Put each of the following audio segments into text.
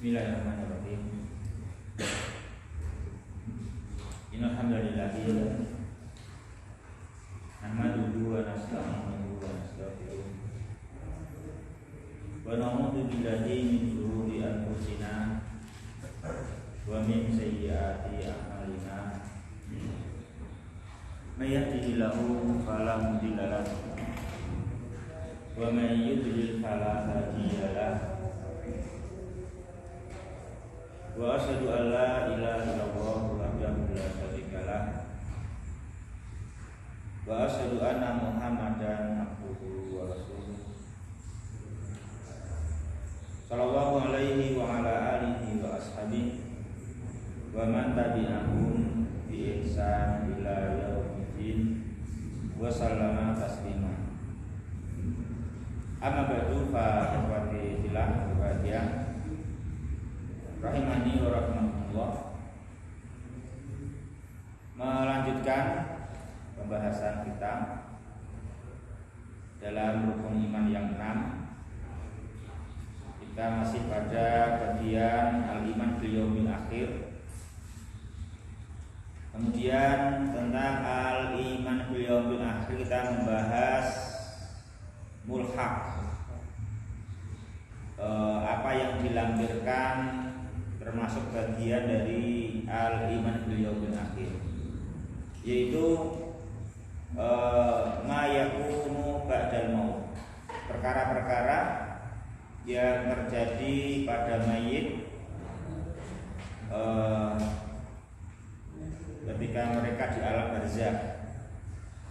Bismillahirrahmanirrahim. Innal hamdalillah nahmaduhu wa nasta'inuhu wa nastaghfiruh wa na'udzu billahi min shururi anfusina wa min sayyiati a'malina. May yahdihillahu fala mudilla lahu wa may yudlil fala hadiya lahu. Wa asyhadu an la ilaha illallah wahdahu la syarika lah wa asyhadu anna Muhammadan abduhu wa rasuluh sallallahu alaihi wa ala alihi wa ashabihi wa man tabi'ahum bi ihsan ila yaumiddin wa sallama taslima. Amma ba'du fa ikhwati fillah wa barakatuh rahimani wa rahmatullah. Melanjutkan pembahasan kita dalam rukun iman yang 6. Kita masih pada bagian al-iman bil yaumil akhir. Kemudian tentang al-iman bil yaumil akhir kita membahas mulhaq, apa yang dilampirkan termasuk bagian dari al-iman bil yaumil akhir, yaitu ma yakunu ba'dal maut, perkara-perkara yang terjadi pada mayit ketika mereka di alam barzakh,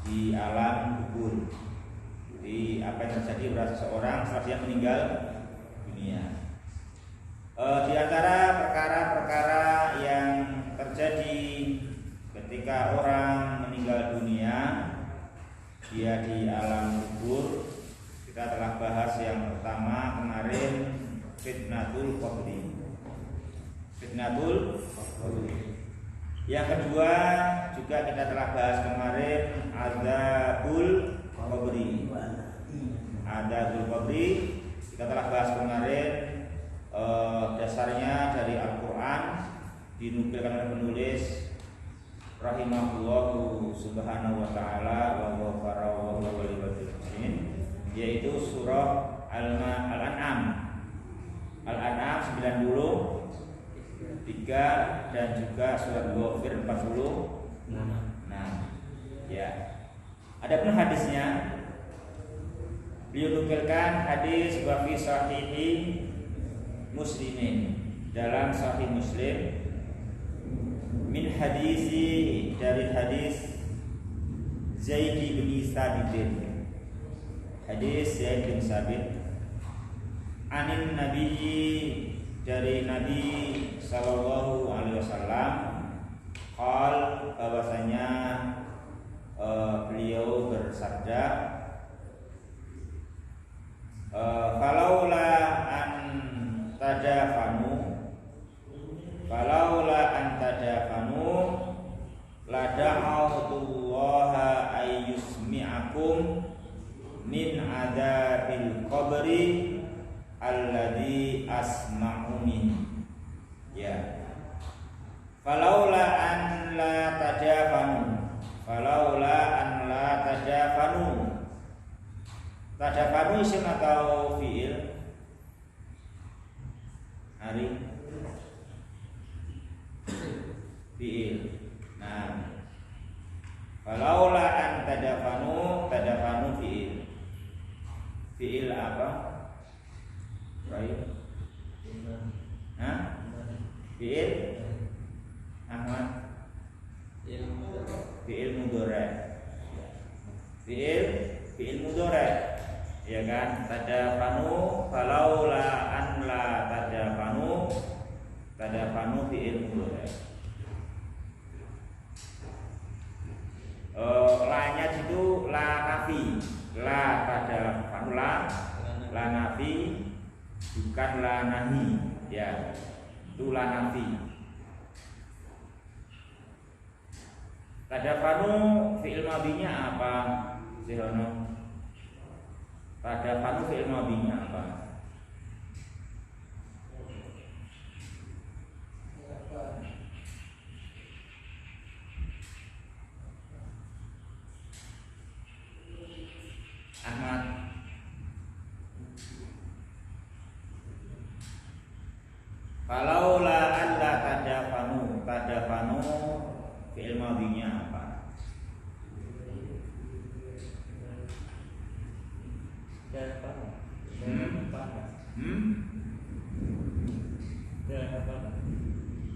di alam kubur. Jadi apa yang terjadi pada seseorang setelah dia meninggal dunia. Di antara perkara-perkara yang terjadi ketika orang meninggal dunia, dia di alam kubur, kita telah bahas yang pertama kemarin, fitnatul qabri. Fitnatul qabri. Yang kedua juga kita telah bahas kemarin, adzabul qabri. Adzabul qabri kita telah bahas kemarin. Dasarnya dari Al-Quran, dinukilkan oleh penulis rahimahullahu subhanahu wa ta'ala wa ghafara wa walil muslimin, yaitu surah Al-An'am 93 dan juga surat Ghafir 40. Nah, ya. Adapun hadisnya, beliau nukilkan hadis wa fi sahihi Muslimin, dalam Sahih Muslim, min hadisi, dari hadis Zaid bin Sabit, hadis Zaid bin Sabit, anin Nabi, dari Nabi sallallahu alaihi wasallam, qal, bahwasanya beliau bersabda, falaula an tadafanu la da'awtullaha ayyusmi'akum min adzabil qabri alladzi asma'u min. Ya. Falaula an la tadafanu. Tadafanu isim atau fi'il? Hari fi'il. Nah, falaula an tadafanu fi'il. Fi'il apa? Baik. Hah? Fi'il Ahmad. Fi'il mudhari. Fi'il mudhari. Ya kan? Tadafanu, falaula an la tadafanu fi'il mudhari. La-nya itu la nafi, la tadafanu, la nafi, bukan la nahi, ya. Itu la nafi. Tadafanu fi'il madhinya apa? Sihono. Tadafanu fi'il madhinya apa? Falaula alla tadafanu, tadafanu fi'il madhinya apa?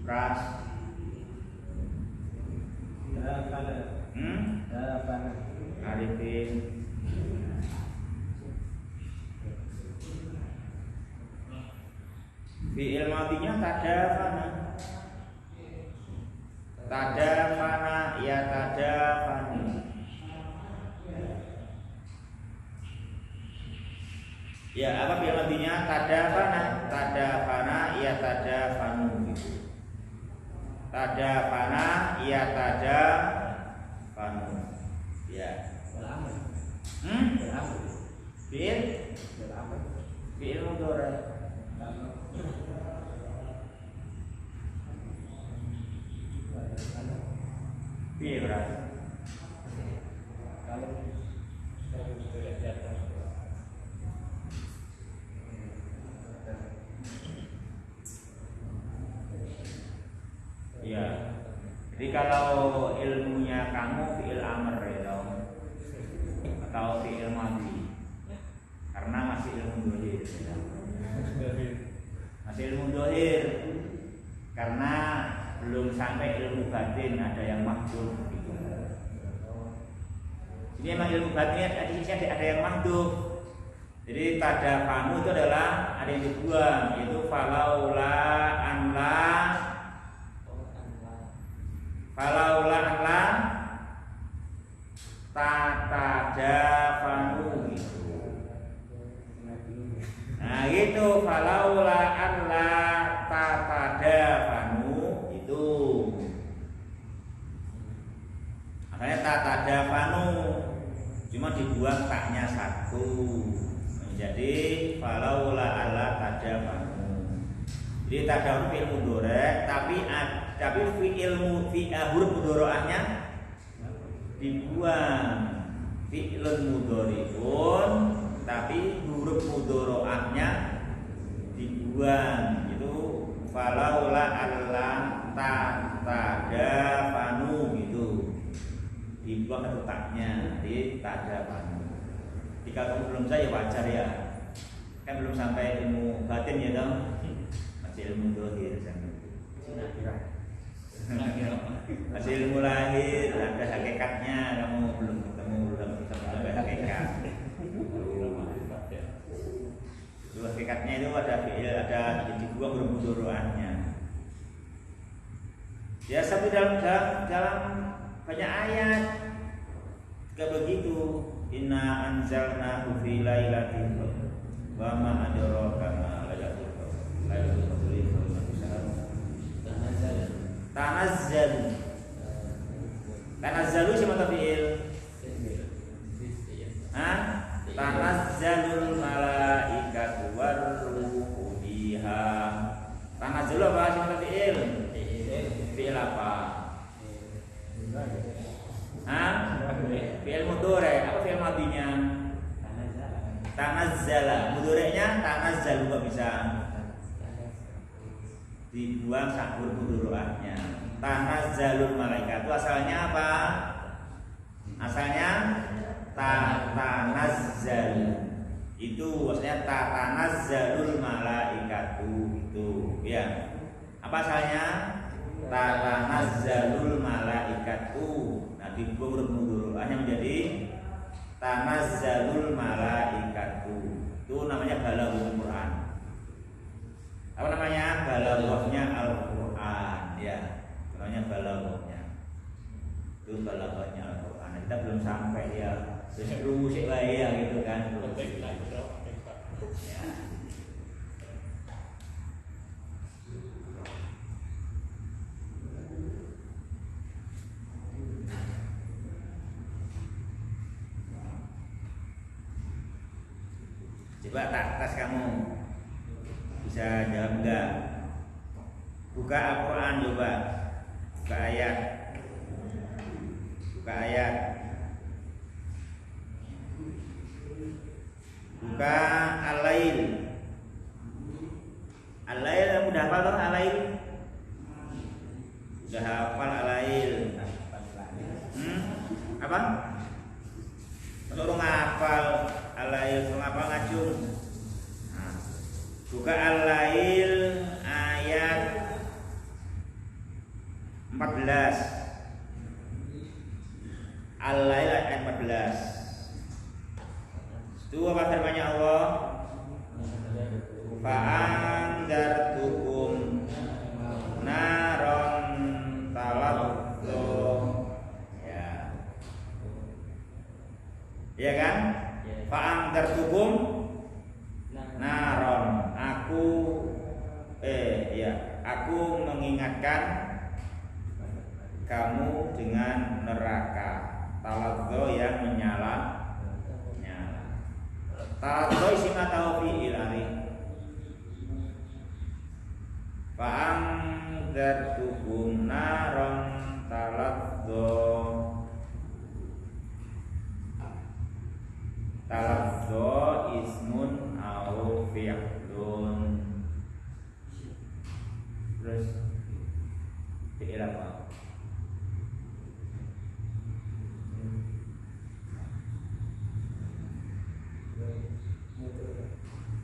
Ras. Arifin. Fi'il madhinya tadafana. Tadafana ya tadafani. Ya apa fi'il madhinya? Tadafana. Tadafana ya tadafanu gitu. Tadafana ya tadafanu. Ya. Fi'il fi'il mudhari. Fi'il berarti. Ya. Jadi kalau ilmunya kamu fi'il amr ya, atau fi'il madhi. Karena masih ilmu dohir. Masih ilmu dohir. Karena belum sampai ilmu batin, ada yang mahdhuf gitu. Ini memang ilmu batinnya di sini ada yang mahdhuf. Jadi tadafanu itu adalah ada yang dibuang, yaitu falaula anla tatadafanu gitu. Nah gitu falaula anla tatadafanu itu. Makanya tatadafanu cuma dibuang taknya satu menjadi falaula alla tadafanu. Jadi tadafanu fi'il mudhari tapi huruf mudhari'ahnya dibuang. Fi'il mudhari pun tapi huruf mudhari'ahnya dibuang. Itu falaula alla tadafanu gitu. Dibuang satu taknya di tadafanu. Jika kamu belum saya wajar ya. Kan belum sampai ilmu batin ya dong. Masih ilmu dohir masih ilmu lahir, ada hakikatnya kamu belum ketemu, belum sampai hakikat. Dua hakikatnya itu ada di dua huruf mudhari'ahnya. Ya satu dalam banyak ayat kayak begitu. Inna anzalnahu fi lailatin wa ma adraka ma lailatul qadr. Tanazzalu siapa fi'il? Tanazzalul malaikatu warruhu fiha. Tanazzalu apa siapa fi'il? Fi'il apa? Fi'il mudhari. Apa fi'il madhinya? Tanazzala. Mudhari'nya tanazzalu enggak bisa. Dibuang sakur mudhari'ahnya. Tanazzalul malaikat itu asalnya apa? Asalnya tanazzal. Itu maksudnya tanazzalul malaikatu itu ya. Apa asalnya? Tanazzalul malaikatu. Nah dibuang huruf mudhari'ahnya menjadi tanazzalul malaikatu. Itu namanya balaghul Quran. Apa namanya? Balaghahnya Al-Quran ya. Namanya balaghahnya. Itu balaghahnya Al-Quran. Kita belum sampai ya. Seru sik wae ya gitu kan. Ya. Coba tes kamu. Bisa jawab enggak? Buka Al-Quran coba. Buka ayat. Buka ayat. Buka Al-Lail. Al-Lail mudah hafal dong alail? Udah hafal alail? Apa? Kalau ngapal alail, ngapal ngacung. Nah, buka alail ayat 14. Alail ayat 14. Itu apa firman-Nya Allah? Fa'andartukum naron talazzo. Ya kan? Fa'andartukum naron. Aku mengingatkan kamu dengan neraka. Talazzo yang menyala. Talazzo isma tahu fi'il ari. Fa'andartukum naron talazzo. Talazzo ismun au fi'lun. Terus fi'il apa?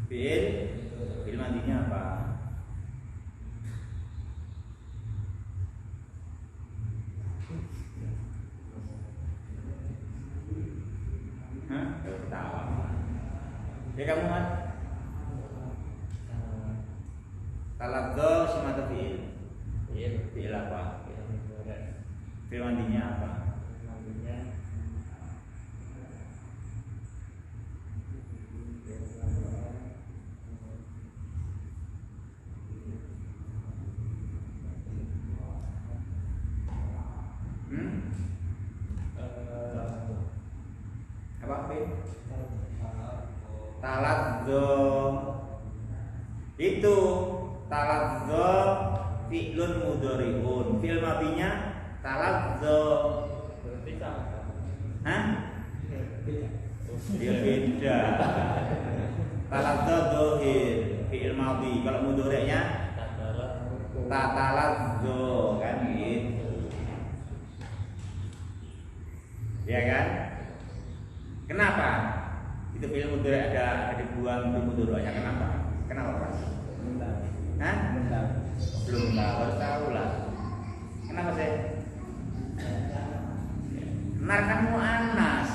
Fi'il mandinya apa? Ketawa. Ya kamu kan? Talazzo semata fi'il. Fi'il apa? Fi'il mandinya apa? Apa fi'il? Talazzo. Itu talazzo fi'lun mudhari'un. Fi'il madhinya talazzo. Hah? Dia beda. Talazzo dhahir fi'il madhi. Kalau mudhari'nya tatalazzo kan gitu. Ya kan? Kenapa? Itu fi'il mudhari' ada dibuang fi'il mudhari'nya kenapa? Kenapa, Pak? Hah? Belum tahu, harus tahu lah. Kenapa sih? Narkan mu'annas.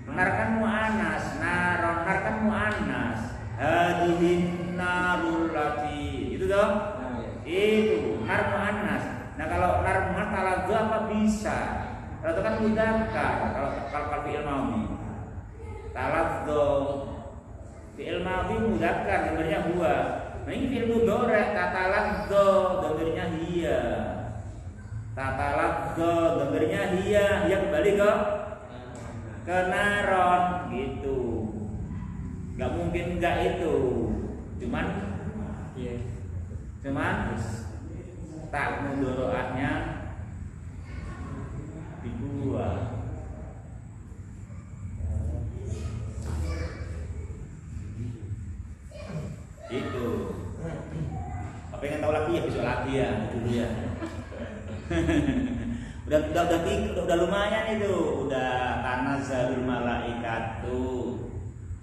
Narkan mu'annas. Narkan mu'annas. Hadihin narul lati. Itu dong? Itu nar mu'annas. Nah kalau nar mu'annas talazzo apa bisa? Kalau itu kan mudzakkar. Kalau fi'il madhi. Talazzo fi'il madhi mudzakkar, dhamirnya huwa. Nah ini fi'il mudhari' tatalazzo, dhamirnya hiya. Tatalazzo, dhamirnya hiya. Hiya kembali ke naron gitu. Gak mungkin enggak itu. Cuman tak mudhari'ahnya dibuang. Itu. Apa yang tahu lagi ya besok lagi ya dulu ya. udah lumayan itu. Udah tanazzalul malaikatu.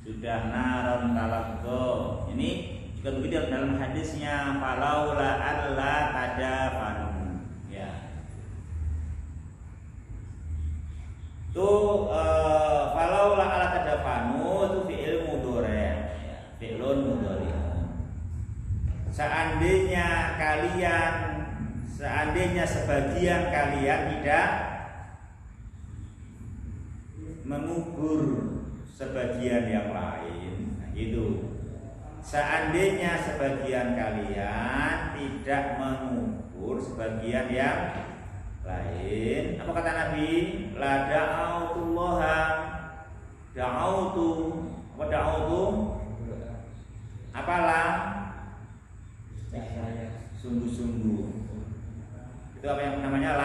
Sudah naron talazzo. Ini juga begitu dalam hadisnya falaula alla tadafanu. Ya. Tuh falaula alla tadafanu itu fi'il mudhari'. Fi'lun mudhari'. Seandainya sebagian kalian tidak mengubur sebagian yang lain, nah gitu. Seandainya sebagian kalian tidak mengubur sebagian yang lain, apa kata Nabi? La da'autullaha apalah sungguh-sungguh. Itu apa yang namanya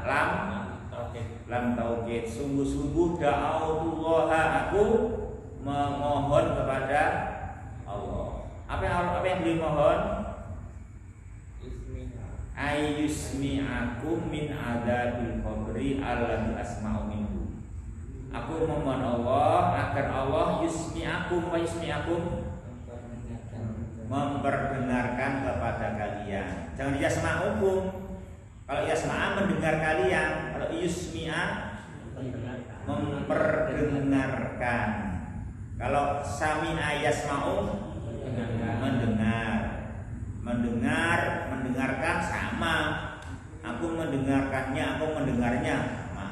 lam taukid. Sungguh-sungguh da'autullaha, aku memohon kepada Allah. Apa Apa yang beliau mohon? Ayyusmi'akum min adzabil qabri alladzi asma'u minhu. Aku memohon Allah agar Allah yusmi'akum wa yusmi'akum memperdengarkan kepada kalian. Jangan yasma'ukum. Kalau yasma'a mendengar kalian, kalau yusmi'a memperdengarkan. Kalau sami'a yasma'u mendengarkan sama. Aku mendengarkannya, aku mendengarnya sama.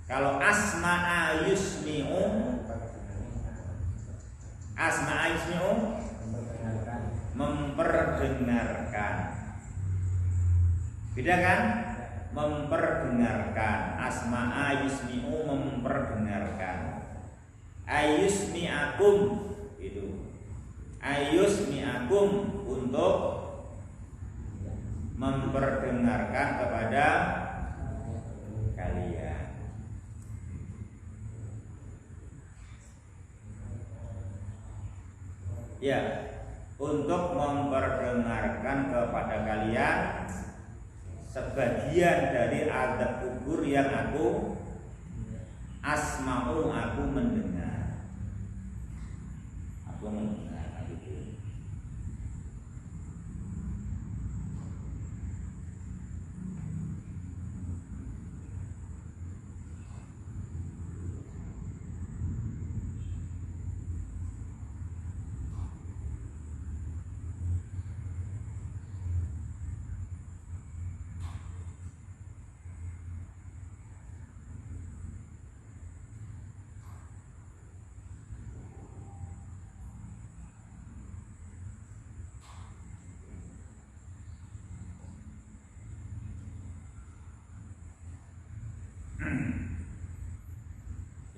Kalau asma'a yusmi'u memperdengarkan. Beda kan? Memperdengarkan. Asma'a yusmi'u memperdengarkan. Ayusmi'akum itu. Ayusmi'akum untuk memperdengarkan kepada kalian. Ya, untuk memperdengarkan kepada kalian sebagian dari azab kubur yang aku asma'u, aku mendengar. Aku mendengar itu.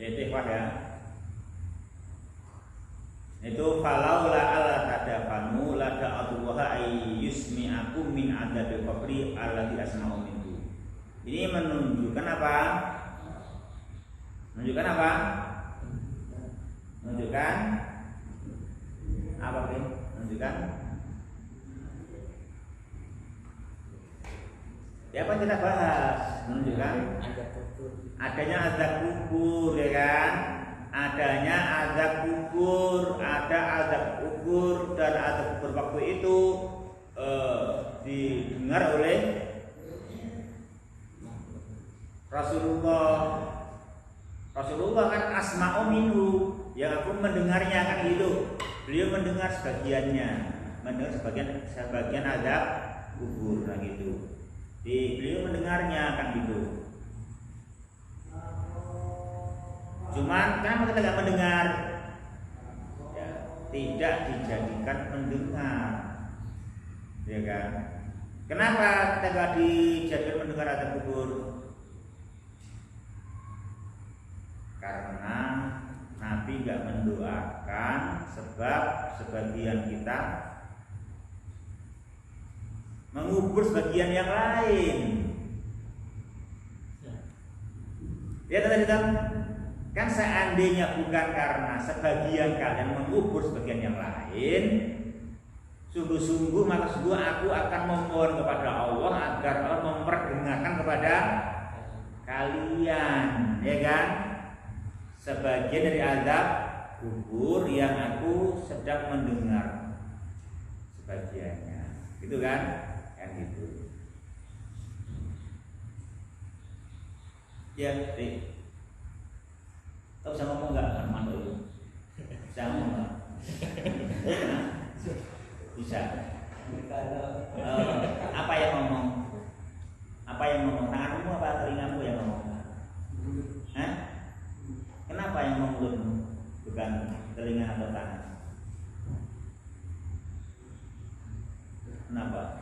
Yaitu ya. Itu falaula ala tadafanu la da'atullaha ayyusmi'akum min adzabil qabri alladzi asma'u minhu. Ini menunjukkan apa? Menunjukkan apa? Menunjukkan apa, Bim? Menunjukkan ya, apa kita bahas? Menunjukkan adanya azab kubur, ya kan? Adanya azab kubur, ada azab kubur, dan azab kubur waktu itu didengar oleh Rasulullah. Rasulullah kan asma'u minhu, yang aku mendengarnya kan gitu. Beliau mendengar sebagiannya, mendengar sebagian azab kubur kan gitu. Beliau mendengarnya kan gitu. Cuman kenapa kita tidak mendengar? Ya, tidak dijadikan mendengar, ya kan? Kenapa kita tidak dijadikan mendengar azab kubur? Karena Nabi nggak mendoakan, sebab sebagian kita mengubur sebagian yang lain. Ya tadi kan seandainya bukan karena sebagian kalian mengubur sebagian yang lain, sungguh-sungguh maka sungguh aku akan memohon kepada Allah agar Allah memperdengarkan kepada kalian, ya kan? Sebagian dari azab kubur yang aku sedang mendengar sebagiannya, gitu kan? Yang gitu. Ya, kau bisa ngomong nggak Armando itu? Bisa ngomong nggak? Bisa. Apa yang ngomong? Apa yang ngomong? Tanganmu apa telingamu yang ngomong? Hah? Kenapa yang ngomong mulutmu? Bukan telinga atau tangan? Kenapa?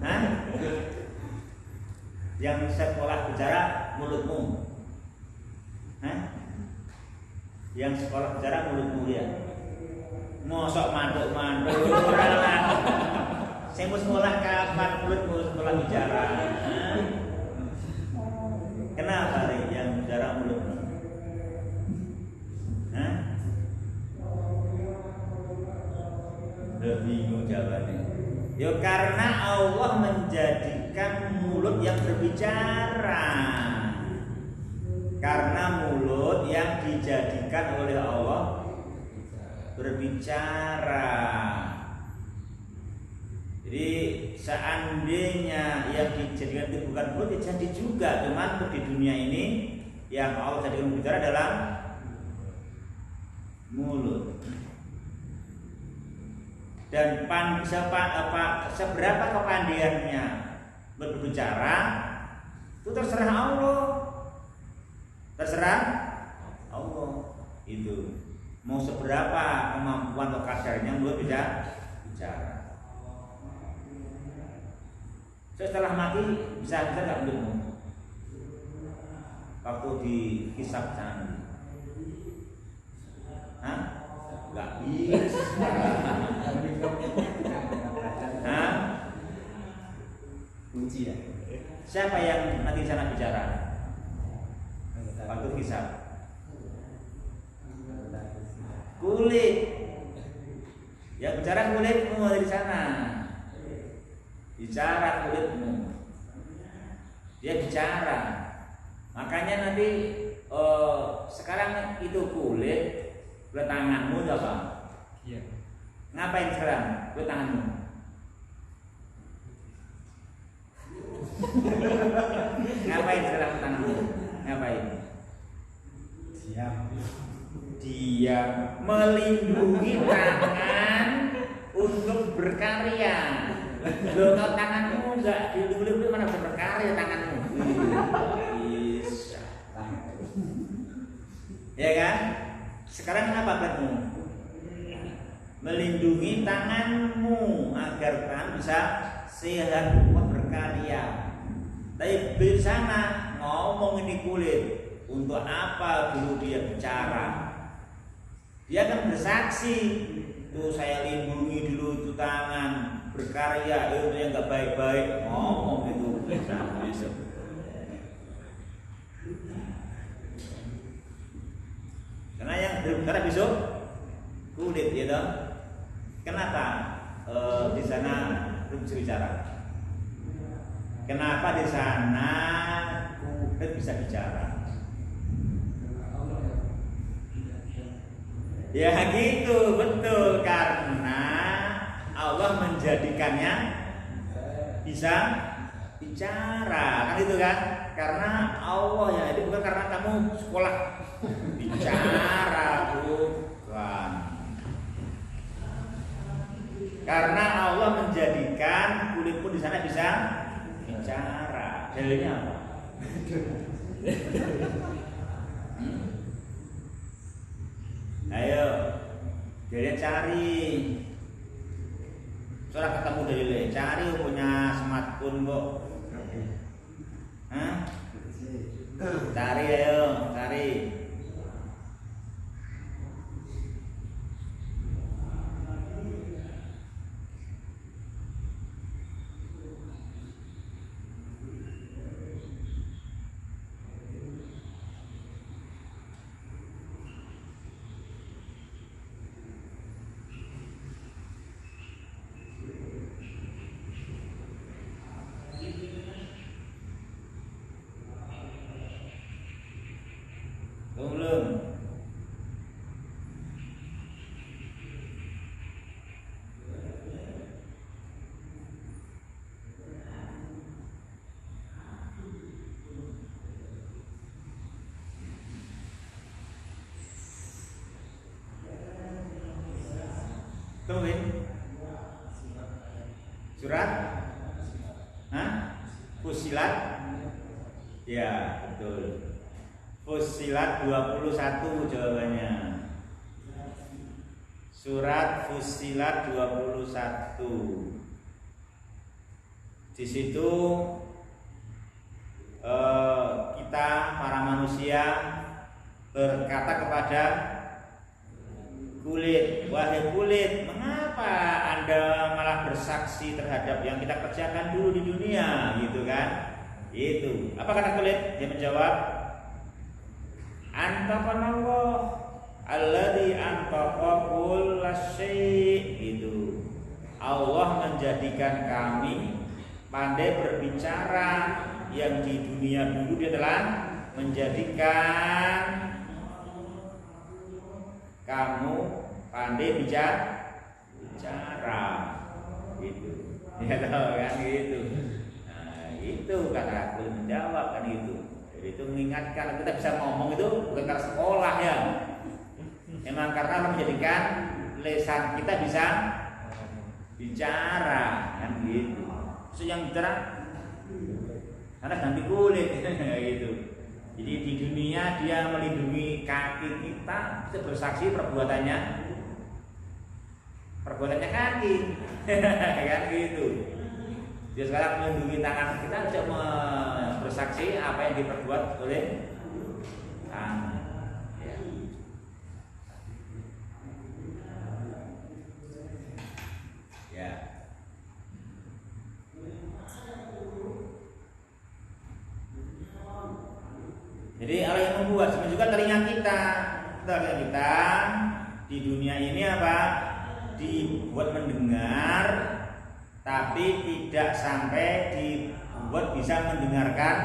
Hah? Yang sekolah bicara mulutmu, hah? Yang sekolah bicara mulutmu ya. Mosok manduk-manduk. Saya mau sekolah kapan mulutmu sekolah bicara? Hah? Kenapa yang bicara mulutmu? Hah? jawabannya? Ya karena Allah menjadikan mulut yang berbicara. Karena mulut yang dijadikan oleh Allah berbicara. Jadi seandainya yang dijadikan itu bukan mulut, ya jadi juga. Cuman untuk di dunia ini yang Allah jadikan berbicara adalah mulut. Dan seberapa kepandaiannya berbicara itu terserah Allah. Terserah Allah. Itu mau seberapa kemampuan atau kadarnya mulut bisa bicara. Setelah mati bisa nggak mulutmu? Waktu dihisab sana, hah? Nggak bisa. Hah? Kunci ya. Siapa yang nanti di sana bicara? Waktu hisab. Kulit. Yang bicara kulitmu dari sana. Bicara kulitmu. Dia bicara. Makanya nanti sekarang itu kulit tanganmu itu apa? Iya. Ngapain sekarang kulit tanganmu? Ngapain sekarang tanganmu? Ngapain? Dia melindungi tangan untuk berkarya. Loh, kalau tanganmu enggak dilindungi mana bisa berkarya tanganmu? Bisa. Ya kan? Sekarang kenapa kamu? Melindungi tanganmu agar tangan bisa sehat kuat berkarya. Tapi di sana ngomong ini kulit. Untuk apa dulu dia bicara? Dia akan bersaksi. Tuh saya lindungi dulu itu tangan berkarya, itu yang nggak baik-baik ngomong itu. Karena yang berbicara besok kulit, ya dong. Kenapa di sana bisa bicara? Kenapa di sana kulit bisa bicara? Ya gitu, betul, karena Allah menjadikannya bisa bicara, kan itu kan? Karena Allah ya, itu bukan karena kamu sekolah bicara, bukan. Karena Allah menjadikan kulitmu di sana bisa bicara. Dalilnya apa? Ayo, jadi cari. Soalnya ketemu dalilnya, cari punya smartphone kok. Hah? Cari ayo, cari. Belum. Tungguin. Surat? Hah? Fusilat? Ya, betul. Fusilat 21 jawabannya. Surat Fusilat 21. Di situ kita para manusia berkata kepada kulit, wahai kulit, mengapa Anda malah bersaksi terhadap yang kita kerjakan dulu di dunia, gitu kan? Itu. Apa kata kulit? Dia menjawab, Antaqanallah alladzi antaqa kulla syai'. Itu. Allah menjadikan kami pandai berbicara. Yang di dunia dulu dia telah menjadikan kamu pandai bicara gitu. Ya tahu kan gitu. Nah, itu kata aku menjawab kan itu. Jadi itu mengingatkan kita bisa ngomong itu bukan karena sekolah ya. Memang karena menjadikan lisan kita bisa bicara kan gitu. Maksud yang bicara karena ganti kulit gitu. Jadi di dunia dia melindungi kaki kita, bisa bersaksi perbuatannya kaki, kan gitu. Dia sekarang melindungi tangan kita untuk bersaksi apa yang diperbuat oleh tangan. Ya. Jadi Allah yang membuat, juga telinga kita di dunia ini apa? Dibuat mendengar, tapi tidak sampai dibuat bisa mendengarkan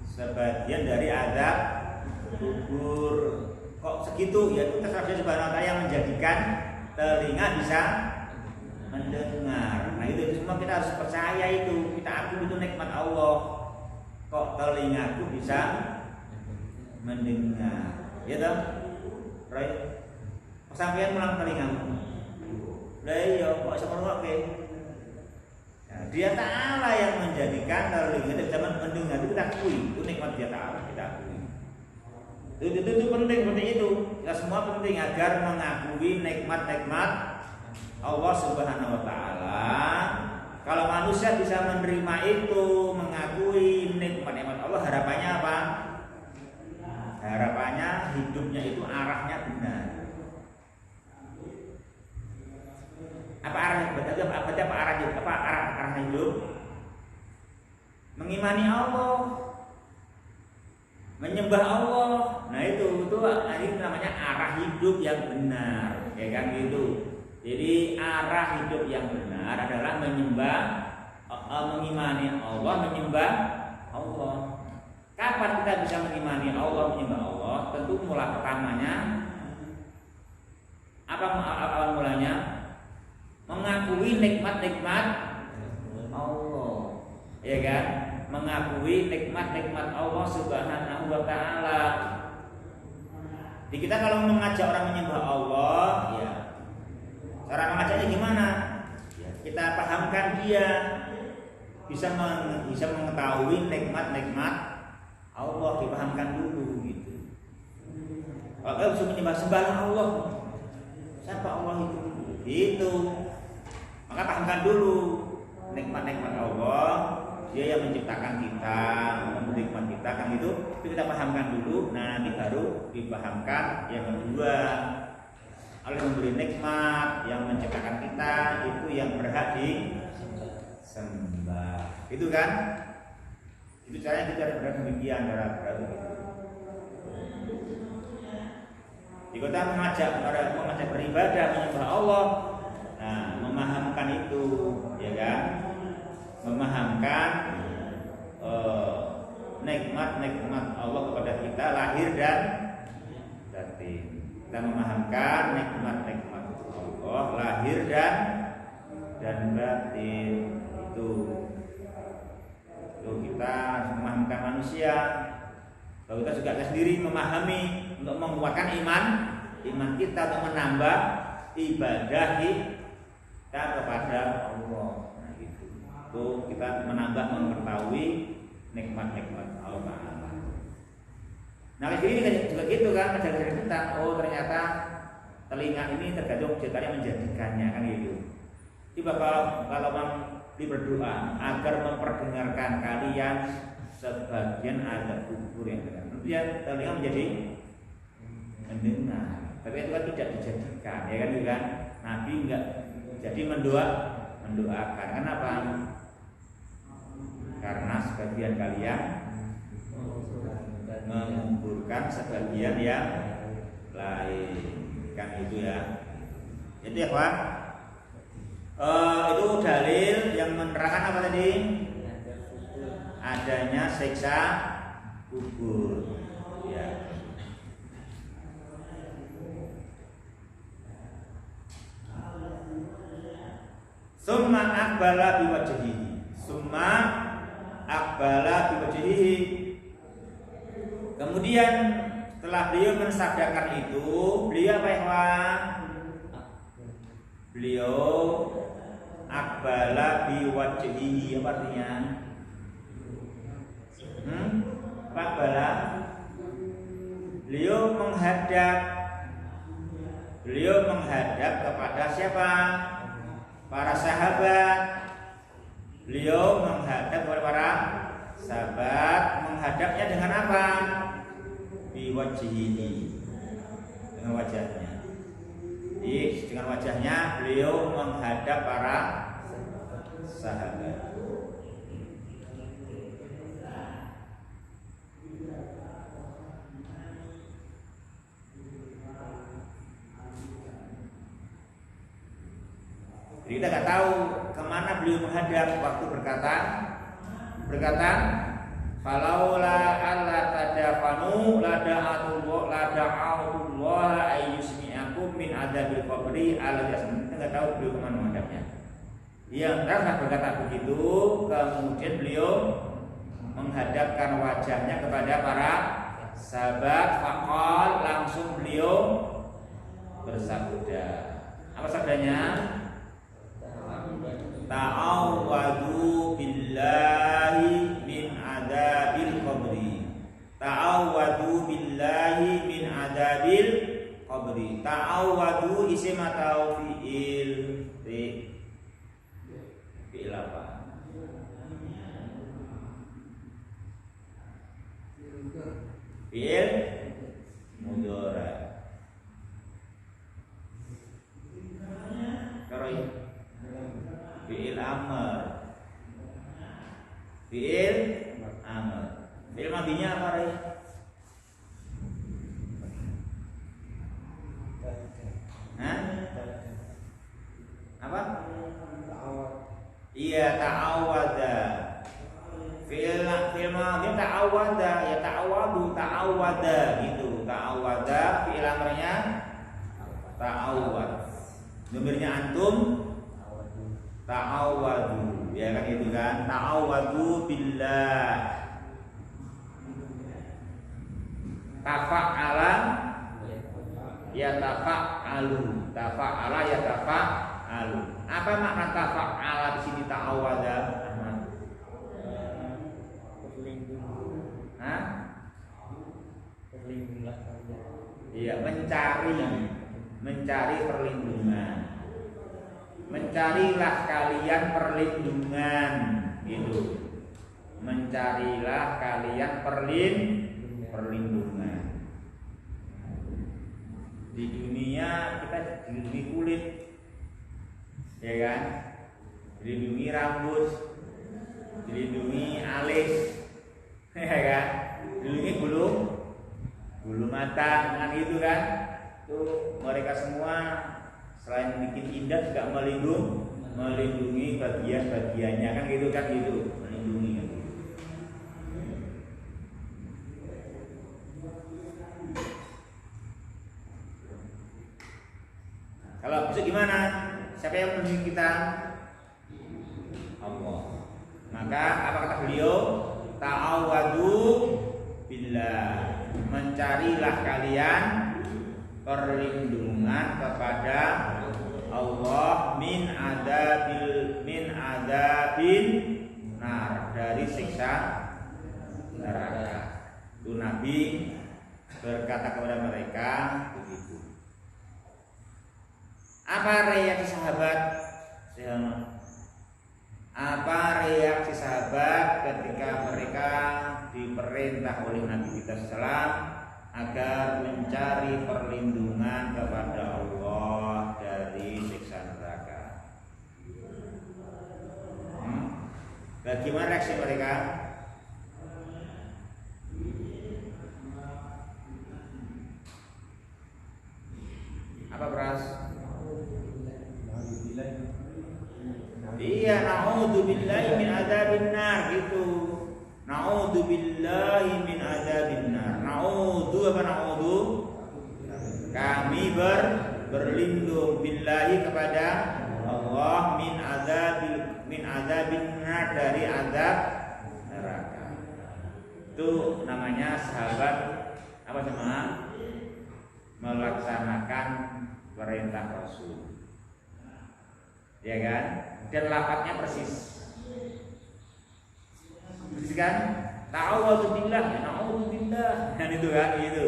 sebagian dari azab kubur. Kok segitu? Ya itu terserah Subhanahu wa ta'ala yang menjadikan telinga bisa mendengar. Nah itu semua kita harus percaya itu. Kita akui itu nikmat Allah. Kok telingaku bisa mendengar, ya toh? Right? Sampeyan mulang telingamu. Lah iya, kok iso ngrungokke? Nah, dia Ta'ala yang menjadikan telinga itu bisa mendengar, itu kita akui, itu nikmat dia Ta'ala, kita akui. Itu penting seperti itu. Kita semua penting agar mengakui nikmat-nikmat Allah Subhanahu wa ta'ala. Kalau manusia bisa menerima itu, mengakui nikmat-nikmat Allah, harapannya apa? Harapannya hidupnya itu arahnya benar. Apa arahnya? Apa arah hidup? Mengimani Allah, menyembah Allah. Nah itu namanya arah hidup yang benar, ya kan gitu. Jadi arah hidup yang benar adalah mengimani Allah, menyembah Allah. Kapan kita bisa mengimani Allah, menyembah Allah? Tentu mula pertamanya apa mulanya? Mengakui nikmat-nikmat Allah, ya kan? Mengakui nikmat-nikmat Allah Subhanahu wa ta'ala. Jadi kita kalau mengajak orang menyembah Allah, ya cara mengajaknya gimana? Ya, kita pahamkan dia bisa mengetahui nikmat-nikmat Allah, dipahamkan dulu gitu. Kalau kita bisa menyembah sembahlah Allah, siapa Allah itu? Itu. Maka pahamkan dulu nikmat-nikmat Allah. Dia yang menciptakan kita, menikmat kita kan itu kita pahamkan dulu. Nanti baru dipahamkan yang kedua. Allah memberi nikmat, yang menciptakan kita itu yang berhak disembah. Itu kan? Itu caranya kita harus demikian cara begitu. Jika kita mengajak beribadah menyembah Allah, nah memahamkan itu, ya kan? Memahamkan nikmat-nikmat Allah kepada kita lahir dan batin. Kita memahamkan nikmat-nikmat Allah lahir dan batin itu kita memahamkan manusia. Kalau kita juga sendiri memahami untuk menguatkan iman kita untuk menambah ibadah kita kepada Allah. Nah, itu kita menambah mengetahui nikmat-nikmat Allah. Nah di sini juga gitu kan, ajaran kita. Oh ternyata telinga ini tergantung ceritanya menjadikannya kan gitu. Tiba kalau di berdoa agar memperdengarkan kalian sebagian azab kubur yang dengar. Kemudian telinga menjadi mendengar. Tapi itu kan tidak dijadikan, ya kan juga. Nabi enggak jadi mendoakan. Kenapa? Karena sebagian kalian menguburkan sebagian yang lain, kan itu ya. Jadi apa? Itu dalil yang menerangkan apa tadi? Adanya siksa kubur. Ya. Summa aqbala biwajhihi. Summa aqbala biwajhihi. Kemudian setelah beliau mensabdakan itu, beliau apa ya? Beliau aqbala biwajhihi, apa artinya? Apa aqbala? Beliau menghadap kepada siapa? Para sahabat. Beliau menghadap kepada para sahabat. Menghadapnya dengan apa? Biwajhihi, dengan wajahnya. Jadi dengan wajahnya beliau menghadap para sahabat. Jadi kita nggak tahu kemana beliau menghadap waktu berkata falaula alla tadafanu la da'atullah ayyusmi'akum min adzabil qabri al-jasm. Kita nggak tahu beliau kemana menghadapnya. Yang karena berkata begitu, kemudian beliau menghadapkan wajahnya kepada para sahabat. Faqal, langsung beliau bersabda. Apa sabdanya? Ta'awwadu billahi min adzabil qabri. Ta'awwadu billahi min adzabil qabri. Ta'awwadu isim atau fi'il? Fi'il apa? Fi'il mudhari. Karoi fi'il amr. Fi'il amr. Fi'il madinya apa, Ray? Hah? Apa? Iya, ta'awwada. Fi'il madi ta'awwada, ya ta'awwada gitu. Ta'awwada fi'il amrnya ta'awwad. Numirnya antum ta'awwadu, ya kan gitu kan? Ta'awwadu billah. Tafa'ala yatafa'alu. Tafa'ala yatafa'alu. Apa makna tafa'ala di sini ta'awwada? Hah? Iya, mencari perlindungan. Mencarilah kalian perlindungan, gitu. Mencarilah kalian perlindungan. Di dunia kita dilindungi kulit, ya kan? Dilindungi rambut, dilindungi alis, ya kan? Dilindungi bulu mata, kan gitu kan? Tuh mereka semua selain bikin indah juga melindungi bagian-bagiannya, kan gitu melindungi kan. Kalau besok gimana? Siapa yang melindungi kita? Allah. Maka apa kata beliau? Ta'awwadu billah. Mencarilah kalian perlindungan kepada Allah min adabil nar, dari siksa neraka. Itu Nabi berkata kepada mereka begitu. Apa reaksi sahabat? Apa reaksi sahabat ketika mereka diperintah oleh Nabi kita sallallahu agar mencari perlindungan kepada Allah dari siksa neraka? Bagaimana reaksi mereka? Apa beras? billahi min adzabin nar. Na'udzu apa na'udzu? Kami berlindung billahi kepada Allah min adzabin nar, dari azab neraka. Itu namanya sahabat apa sama? Melaksanakan perintah Rasul. Ya kan? Dan lafadznya persis. Persis kan? Ta'awwadzu billah, na'udzu billah. Kan itu kan gitu.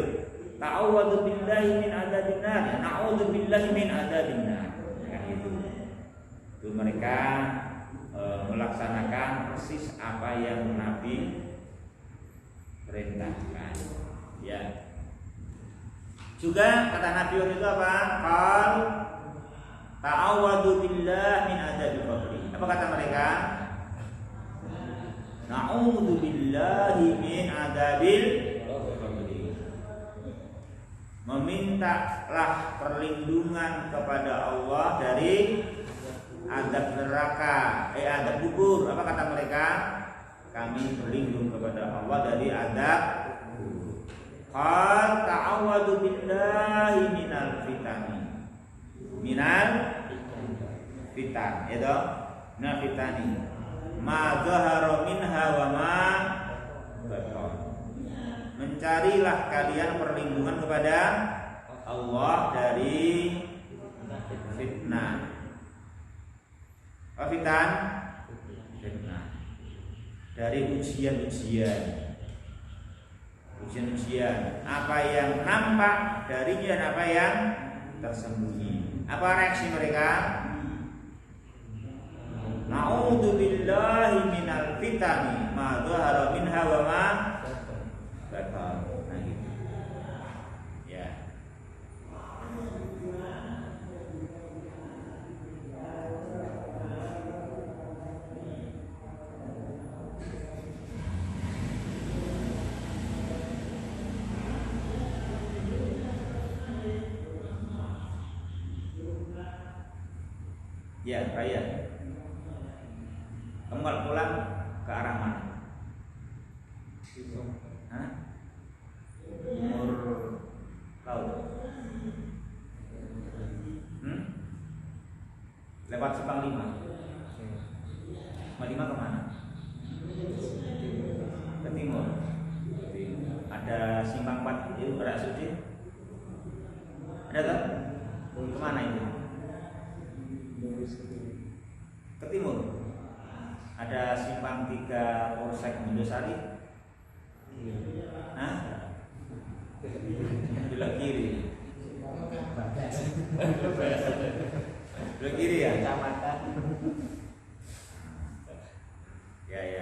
Ta'awwadzu billahi min adzabin nar, na'udzu billahi min adzabin nar. Kan itu. Itu mereka melaksanakan persis apa yang Nabi perintahkan. Ya. Juga kata Nabi itu apa? Qal ta'awwadzu billah min adzabil qabri. Apa kata mereka? Na'udzu billahi min adzabil qabri. Memintalah perlindungan kepada Allah dari azab neraka, azab kubur. Apa kata mereka? Kami berlindung kepada Allah dari azab kubur. Qal ta'awwadzu billahi minal fitani. Minal fitan, itu minal fitani. Ma zahara minha wa ma batan. Mencarilah kalian perlindungan kepada Allah dari fitnah. Apa fitan? Fitnah. Dari ujian-ujian. Ujian-ujian, apa yang nampak darinya dan apa yang tersembunyi. Apa reaksi mereka? Na'udzu billahi minal fitani ma dhahara minha wa ma batan. Nah gitu. Ya. Ya, Raya. Kamu kalau pulang ke arah mana? Hah? Timur laut. Lewat Simpang 5. Simpang 5 kemana? Ke timur. Ada Simpang 4 itu Berak Suci. Ada tak? Kemana itu? Ke timur. Ada Simpang 3 Polsek Indosari. Hah? Belok kiri. Belok kiri ya? Kecamatan. Ya.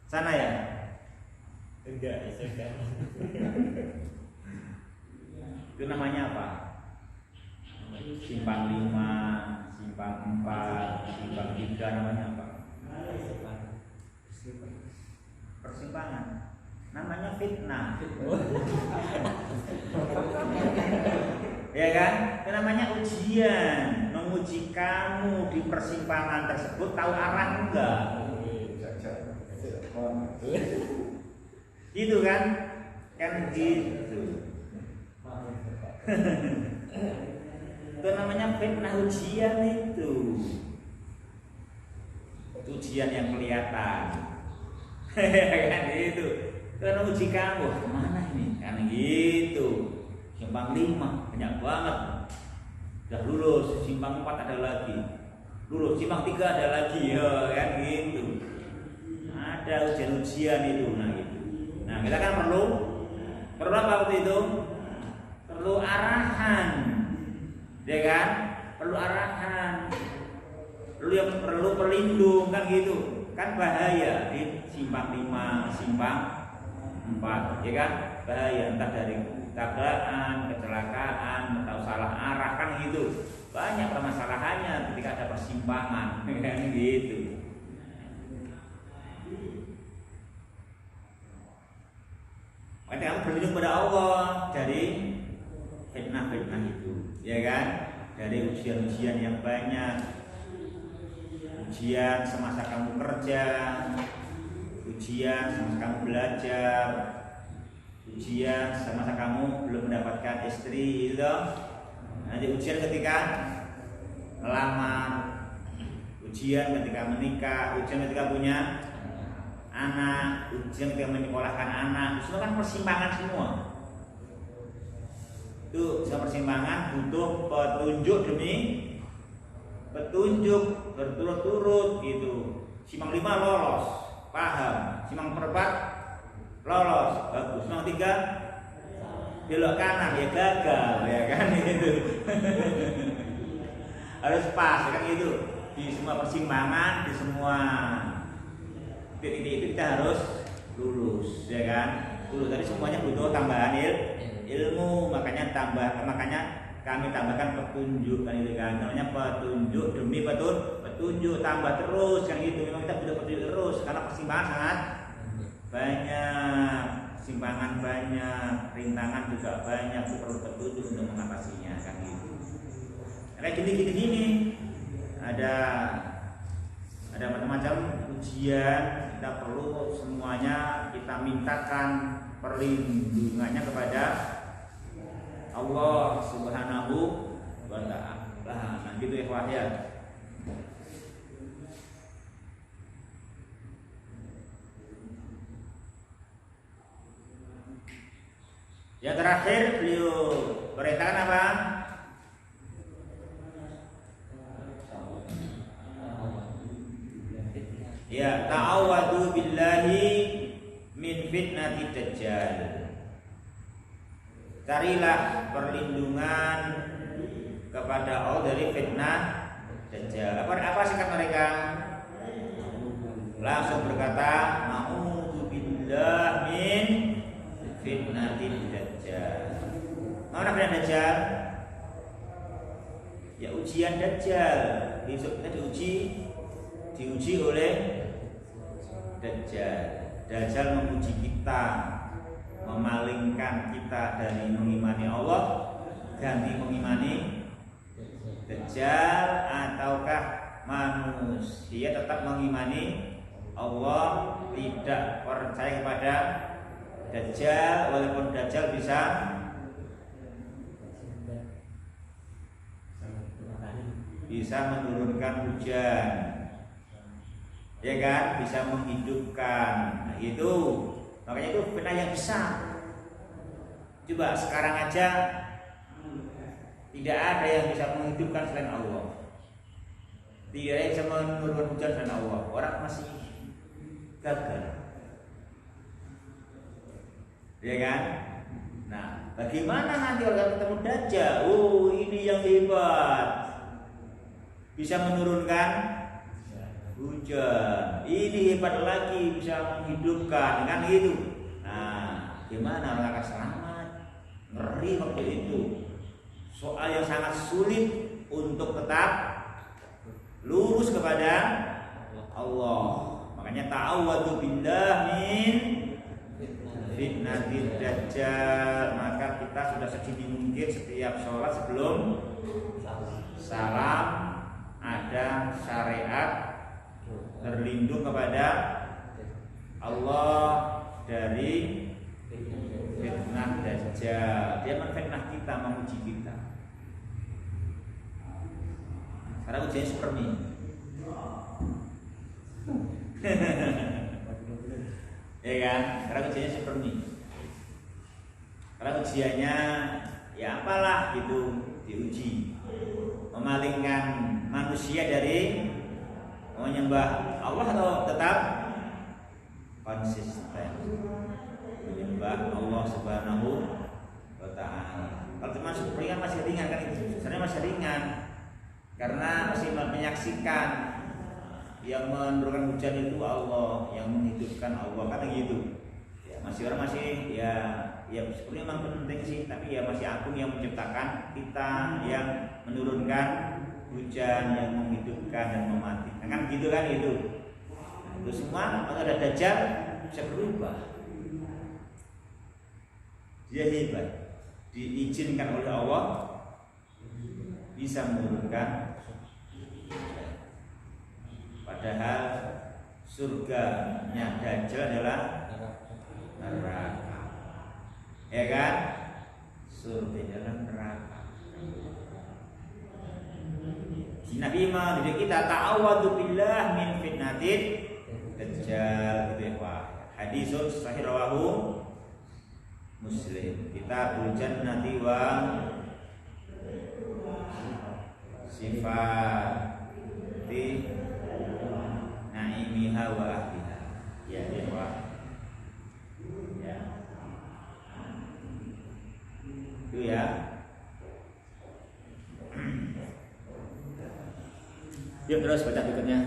Sana ya? Enggak, itu namanya apa? Simpang 5, Simpang 4, Simpang 3 namanya apa? Persimpangan. Namanya fitnah. Ya kan? Itu namanya ujian. Menguji kamu di persimpangan tersebut tahu arah enggak? Itu kan? Kan gitu. Itu namanya fitnah, ujian itu. Ujian yang kelihatan. Kan gitu. Karena uji kamu, kemana ini? Kan gitu. Simpang 5 banyak banget. Udah lulus, Simpang 4 ada lagi. Lulus, Simpang 3 ada lagi. Ya kan gitu. Ada ujian-ujian itu. Nah gitu. Nah kita kan perlu apa waktu itu? Perlu arahan. Ya kan? Perlu arahan. Perlu pelindung kan gitu. Kan bahaya di Simpang 5, Simpang 4, ya kan? Bahaya entah dari tabrakan, kecelakaan, atau salah arah kan gitu. Banyak permasalahannya ketika ada persimpangan kan gitu. Makanya kamu berlindung pada Allah dari fitnah-fitnah itu, ya kan? Dari ujian-ujian yang banyak. Ujian semasa kamu kerja, ujian semasa kamu belajar, ujian semasa kamu belum mendapatkan istri itu, nanti ujian ketika melamar, ujian ketika menikah, ujian ketika punya anak, ujian ketika menyekolahkan anak, semua kan persimpangan semua. Itu semua persimpangan butuh petunjuk demi petunjuk berturut-turut gitu. Simpang 5 lolos, paham. Simpang 4 lolos, bagus. Simpang 3 belok kanan ya gagal ya kan gitu. Harus pas kan gitu. Di semua persimpangan, di semua titik itu kita harus lulus ya kan. Lulus tadi semuanya butuh tambahan ilmu, makanya kami tambahkan petunjuk kan itu kan, namanya petunjuk demi petunjuk tambah terus kan gitu. Memang kita butuh petunjuk terus karena persimpangan sangat banyak, simpangan banyak, rintangan juga banyak, perlu petunjuk untuk mengatasinya kan gitu. Kayak gini ada macam-macam ujian, kita perlu semuanya kita mintakan perlindungannya kepada Allah Subhanahu wa ta'ala. Nah gitu ikhwah ya. Yang terakhir beliau perintahkan apa? Ya, ta'awadu billahi min fitnati dajjal. Carilah perlindungan kepada Allah dari fitnah dajjal. Apa sikap mereka? Langsung berkata, "A'udzu billahi min fitnati dajjal." Mana fitnah dajjal? Ya ujian dajjal. Besok kita diuji oleh dajjal. Dajjal menguji kita, memalingkan kita dari mengimani Allah ganti mengimani dajjal, ataukah manusia tetap mengimani Allah, tidak percaya kepada dajjal walaupun dajjal bisa menurunkan hujan, ya kan, bisa menghidupkan. Nah, itu makanya itu fitnah yang besar. Coba sekarang aja tidak ada yang bisa menghidupkan selain Allah, tidak ada yang bisa menurunkan hujan selain Allah. Orang masih gagal, ya kan? Nah, bagaimana nanti orang ketemu dajjal? Oh, ini yang hebat, bisa menurunkan hujan, ini hebat lagi bisa menghidupkan, kan gitu. Nah, gimana orang akan selamat? Ngeri waktu itu. Soal yang sangat sulit untuk tetap lurus kepada Allah. Makanya ta'awwadzu billahi min fitnatil dajjal. Maka kita sudah sedini mungkin setiap sholat sebelum salam ada syariat terlindung kepada Allah dari fitnah dajjal. Dia menfitnah kita, menguji kita. Karena ujiannya seperti ini. Ya kan? Karena ujiannya seperti ini. Karena ujiannya ya apalah gitu, diuji, memalingkan manusia dari menyembah Allah atau tetap konsisten menyembah Allah Subhanahu wa ta'ala. Kalau cuma ringan masih ringan kan itu. Sebenarnya masih ringan karena masih menyaksikan yang menurunkan hujan itu Allah, yang menghidupkan Allah kan gitu. Ya, masih orang masih ya sebenarnya memang penting sih, tapi ya masih Agung yang menciptakan kita, yang menurunkan hujan, yang menghidupkan dan mematikan kan gitu kan itu. Itu semua kalau ada dajjal bisa berubah. Dia hebat, diizinkan oleh Allah bisa menurunkan. Padahal surganya Dajjal adalah neraka. Ya kan? Surga dalam neraka. Nabi mendidik kita ta'awwadzu billah min fitnatin Dajjal, gitu ya Pak. Hadisun sahih rawahu Muslim. Kitabul jannati wa sifati naimiha wa ahliha. Ya, ya Pak. Ya. Itu ya. Yuk terus baca berikutnya.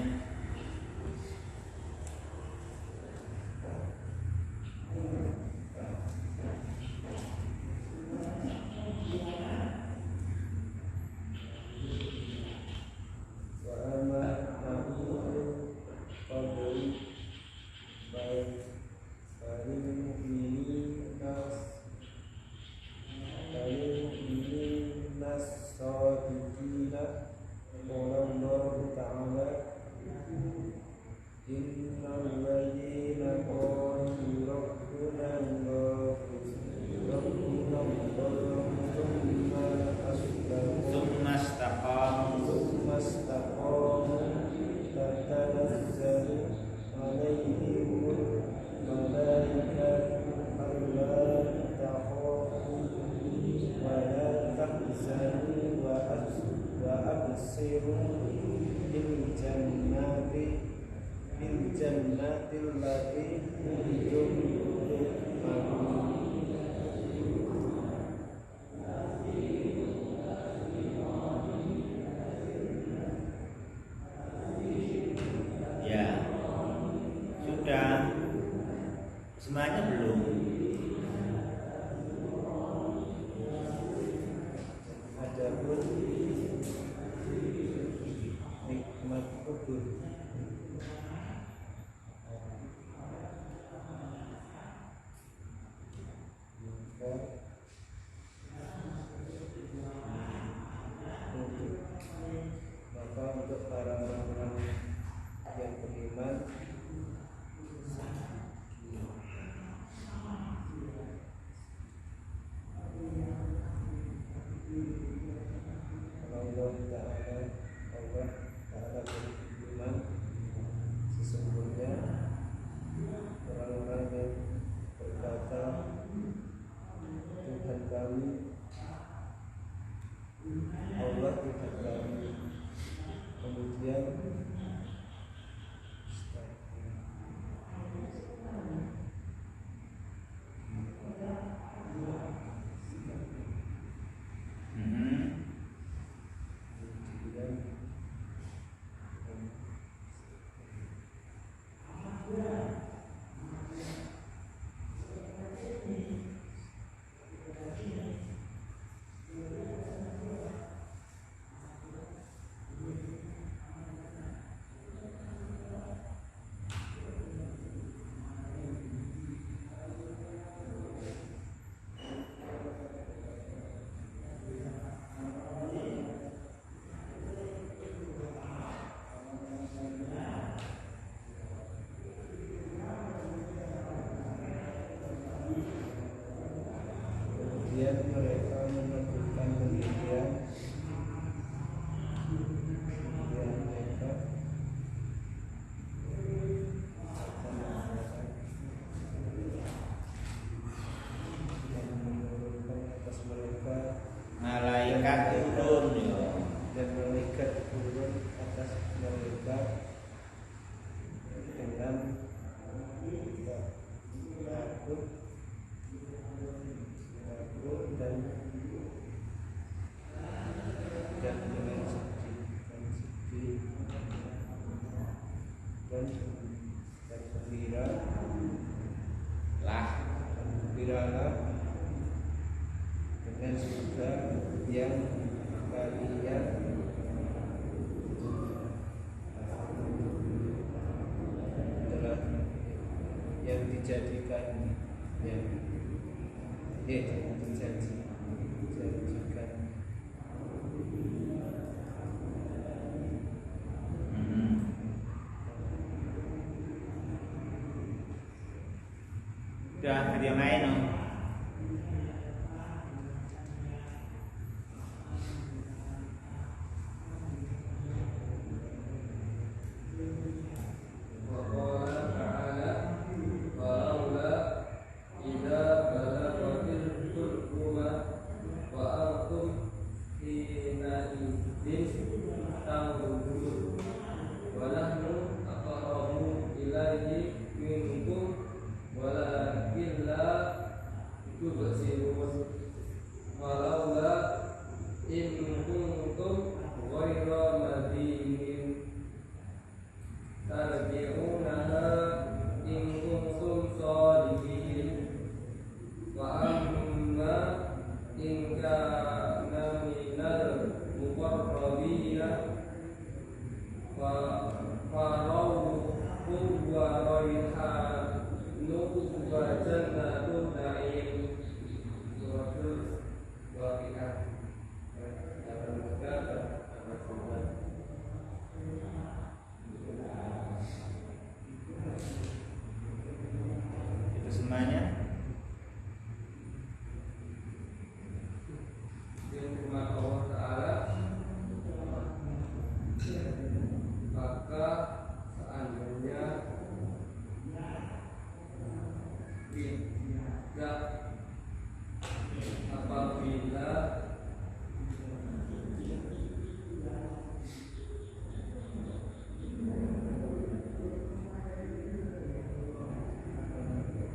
Semuanya belum. Adapun nikmat kubur. Maka untuk para orang-orang yang beriman, Allah Ta'ala beriman, sesungguhnya orang-orang yang berkata Tuhan kami, Allah Tuhan kami, kemudian mereka menentukan demikian, kemudian mereka dan menurunkan atas mereka malaikat turun dan malaikat turun atas mereka dengan takut dan dengan sedih dan gembiralah dengan surga yang kalian telah yang dijadikan dijadikan Itu semuanya. Maka seandainya tidak apabila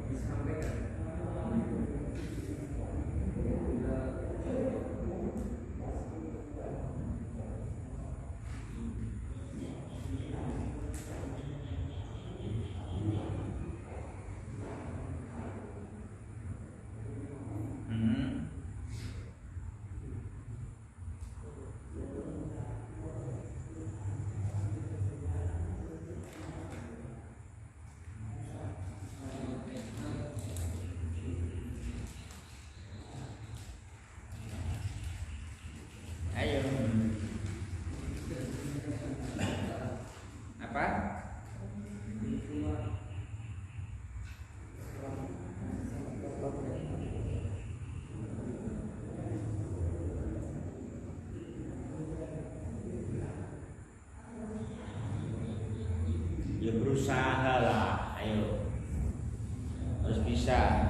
disampaikan Ayo. Apa? Ya berusaha lah, ayo. Harus bisa.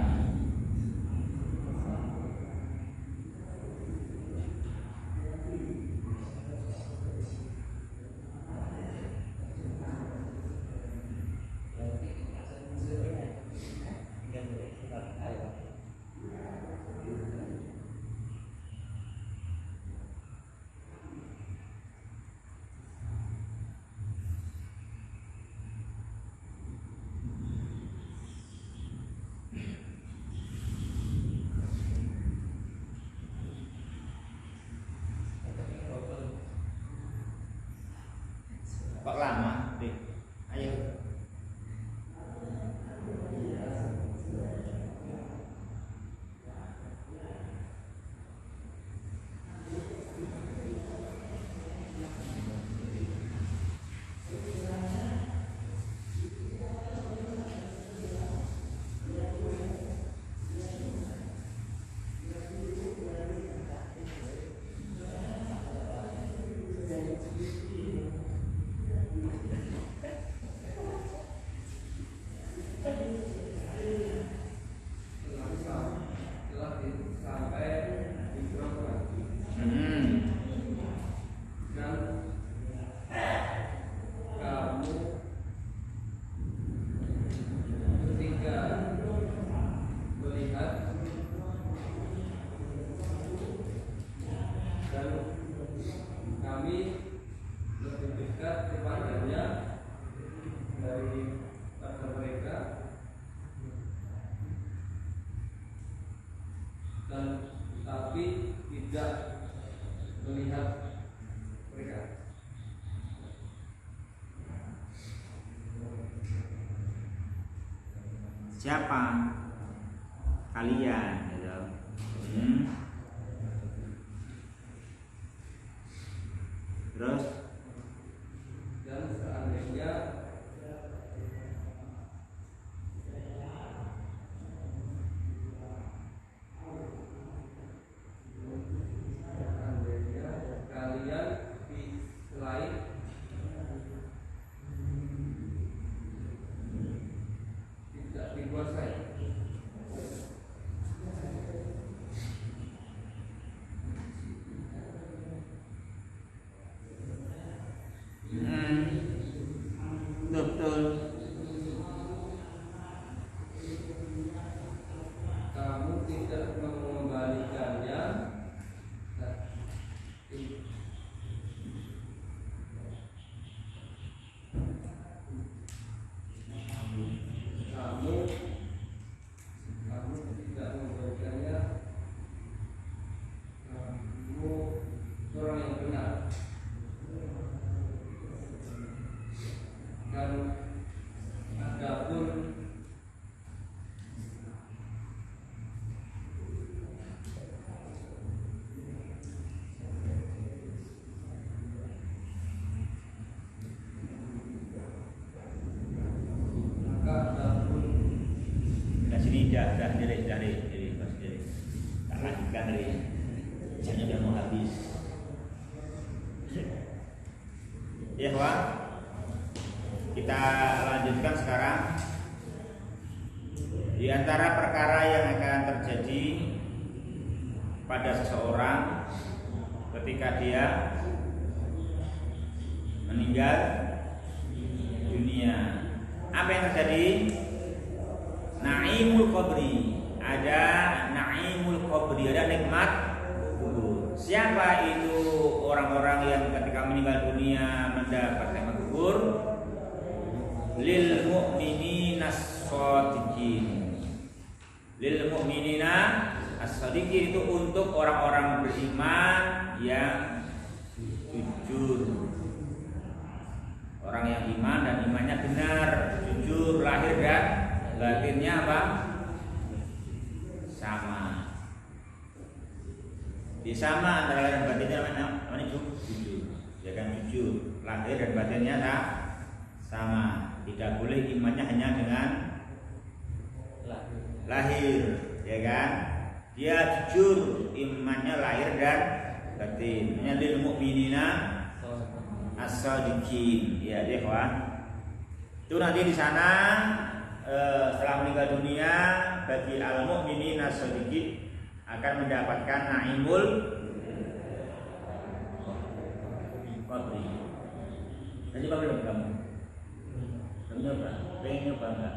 Kok lama, Dik? Ayo. tapi tidak melihat mereka. Siapa? Kalian, gitu. Terus Dan seandainya kalian di selain tidak dikuasai Andri. Jamnya udah mau habis. Ya, Wak. Kita lanjutkan sekarang. Di antara perkara yang akan terjadi pada seseorang ketika dia meninggal dunia, apa yang terjadi? Naimul qabri, ada naimul qabri, ada nikmat kubur. Siapa itu orang-orang yang ketika meninggal dunia mendapat nikmat kubur? Lil mu'minina as-shadiqin. Lil mu'minina as-shadiqin itu untuk orang-orang beriman yang jujur. Orang yang iman dan imannya benar, jujur, lahir dan batinnya apa? Sama. Di sama antara lahir dan batinnya namanya jujur. Ya kan, jujur, lahir dan batinnya sama. Tidak boleh imannya hanya dengan lahir, ya kan? Dia jujur, imannya lahir dan batin. Hanya lil mu'minina as-shadiqin. Ya, ikhwan. Itu nanti di sana setelah meninggal dunia bagi al-mu'minin as-shadiqin akan mendapatkan naimul qabri. Jadi apa belum kamu? Belum nyoba? Pengen nyoba enggak?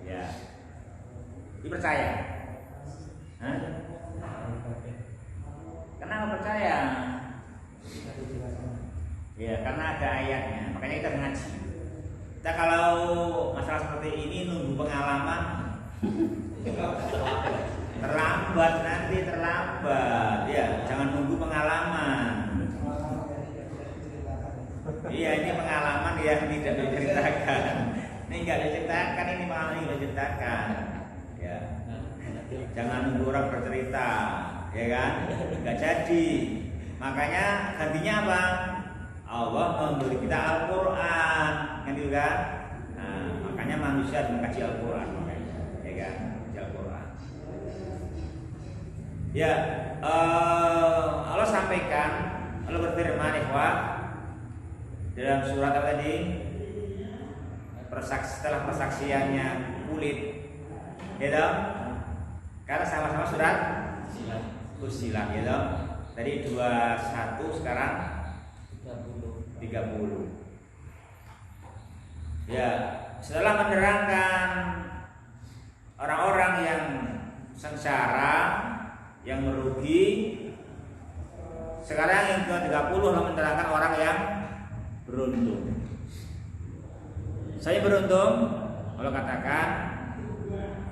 Ya. Dipercaya? Hah? Kenapa percaya? Ya, karena ada ayatnya. Makanya kita ngaji. Kita kalau masalah seperti ini nunggu pengalaman terlambat, nanti terlambat. Ya, jangan nunggu pengalaman. Iya, ini pengalaman yang tidak diceritakan. Ini enggak diceritakan, ini pengalaman yang diceritakan. Ya. Jangan nunggu orang bercerita, ya kan? Enggak jadi. Makanya gantinya apa? Allah memberi kita Al-Quran, kan juga. Nah, makanya manusia harus mengkaji Al-Quran, makanya, ya kan? Kaji Al-Quran. Ya, Allah sampaikan, Allah berfirman, ikhwah, dalam surat apa tadi? Setelah persaksiannya kulit, ya, karena sama-sama surat Fussilat, ya. Tadi 21, sekarang 30. Ya, setelah menerangkan orang-orang yang sengsara, yang merugi, sekarang yang ke-30 menerangkan orang yang beruntung. Saya beruntung kalau katakan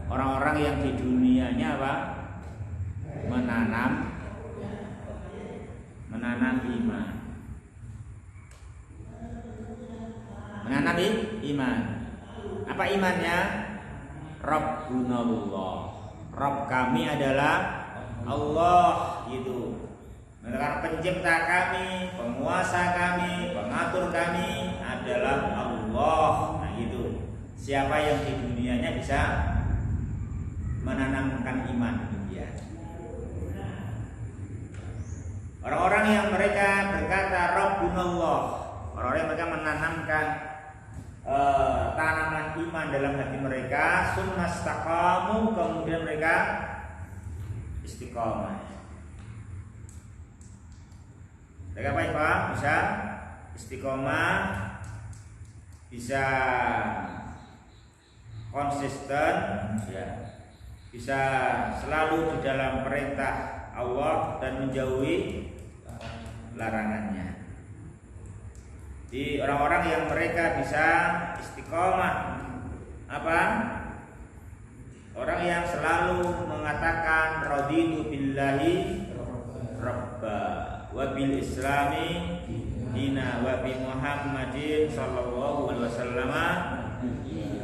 orang-orang yang di dunianya apa? Menanam iman. Menanam iman. Apa imannya? Rabbunallah. Rabb kami adalah Allah, gitu. Mengatakan pencipta kami, penguasa kami, pengatur kami adalah Allah. Nah, gitu. Siapa yang di dunianya bisa menanamkan iman, demikian. Orang-orang yang mereka berkata Rabbunallah, orang-orang yang mereka menanamkan tanaman iman dalam hati mereka, sunnastaqamu, kemudian mereka istiqomah. Mereka baik Pak, bisa istiqomah, bisa konsisten, ya, bisa selalu di dalam perintah Allah dan menjauhi larangannya. Di orang-orang yang mereka bisa istiqomah, apa? Orang yang selalu mengatakan raditu billahi rabba wa bil islami dina wa bi Muhammadin sallallahu alaihi wasallam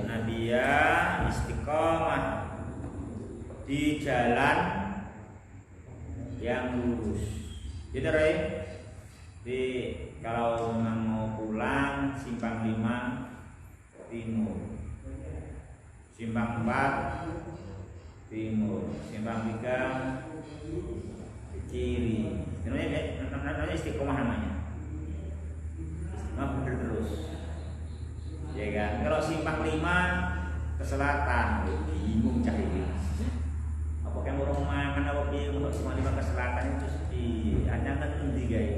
nabiyya, istiqomah di jalan yang lurus. Jadi di kalau memang mau pulang simpang 5 timur, simpang 4 timur, simpang 3 kiri. Namanya istiqomah namanya. Istiqomah bener terus. Ya kan? Kalau simpang 5 ke selatan, bingung cah ini. Apa kayak mau mangan apa piye untuk simpang 5 ke selatan itu di anyangan endi gawe.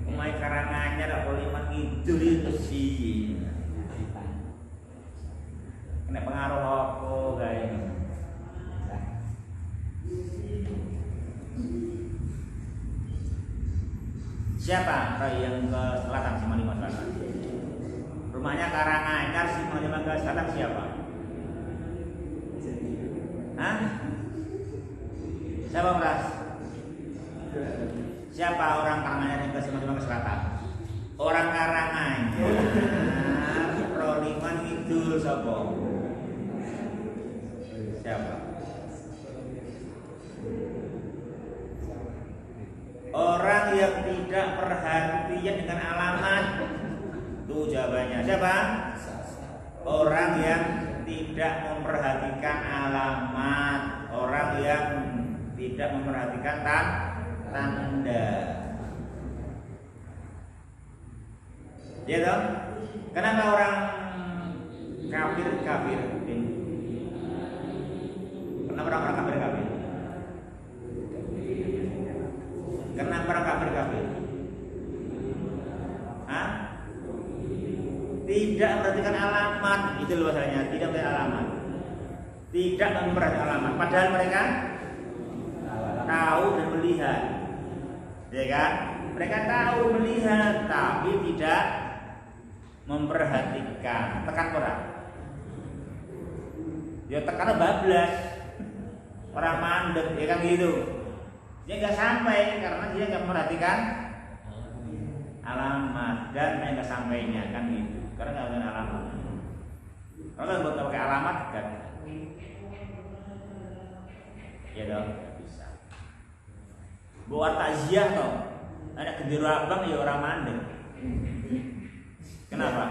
Omahe Karanganyar apa Liman Kidul itu sih. Kena pengaruh apa gawe. Siapa yang ke selatan, Simpang 5 selatan? Rumahnya Karanganyar, Simpang 5 ke selatan siapa? Hah? Siapa Pras? Siapa orang Karanganyar yang ke Simpang 5 ke selatan? Orang Karanganyar Proliman Kidul sapa? Siapa? Orang yang tidak perhatian dengan alamat. Itu jawabannya. Siapa? Orang yang tidak memperhatikan alamat. Orang yang tidak memperhatikan tanda. Ya toh? Kenapa orang kafir? Kenapa orang kafir? Kenapa orang kafir? Hah? Tidak memperhatikan alamat, itu loh bahasanya. Tidak memperhatikan alamat. Tidak memperhatikan alamat. Padahal mereka tahu dan melihat, ya kan? Mereka tahu melihat, tapi tidak memperhatikan. Tekan orang. Ya tekan bablas. Orang mandek, ya kan gitu. Dia nggak sampai karena dia nggak memperhatikan alamat dan nggak sampainya kan gitu. Karena nggak ada alamat. Kalau buat pakai alamat kan, ya dong nggak bisa. Buat takziah toh, ada gendera abang ya orang mandek. Kenapa?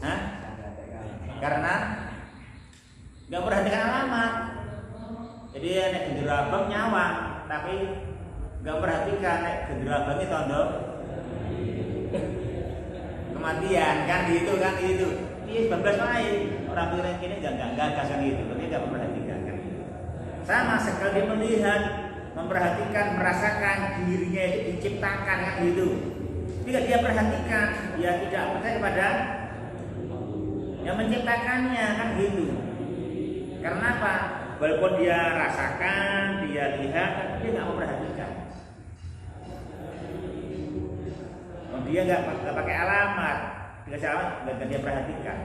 Hah? Karena nggak memperhatikan alamat. Jadi ada gendera abang nyawa. Tapi nggak perhatikan gendera abangnya tondo kematian kan gitu. Ini 19 main orang pikiran kini nggak gagas kan gitu. Berarti nggak memperhatikan kan gitu. Sama sekali melihat, memperhatikan, merasakan dirinya itu diciptakan kan gitu. Jika dia perhatikan, dia tidak percaya kepada yang menciptakannya kan gitu. Karena apa? Walaupun dia rasakan, dia lihat, tapi dia nggak memperhatikan. Dia nggak pakai alamat, dikasih alamat nggak dia perhatikan.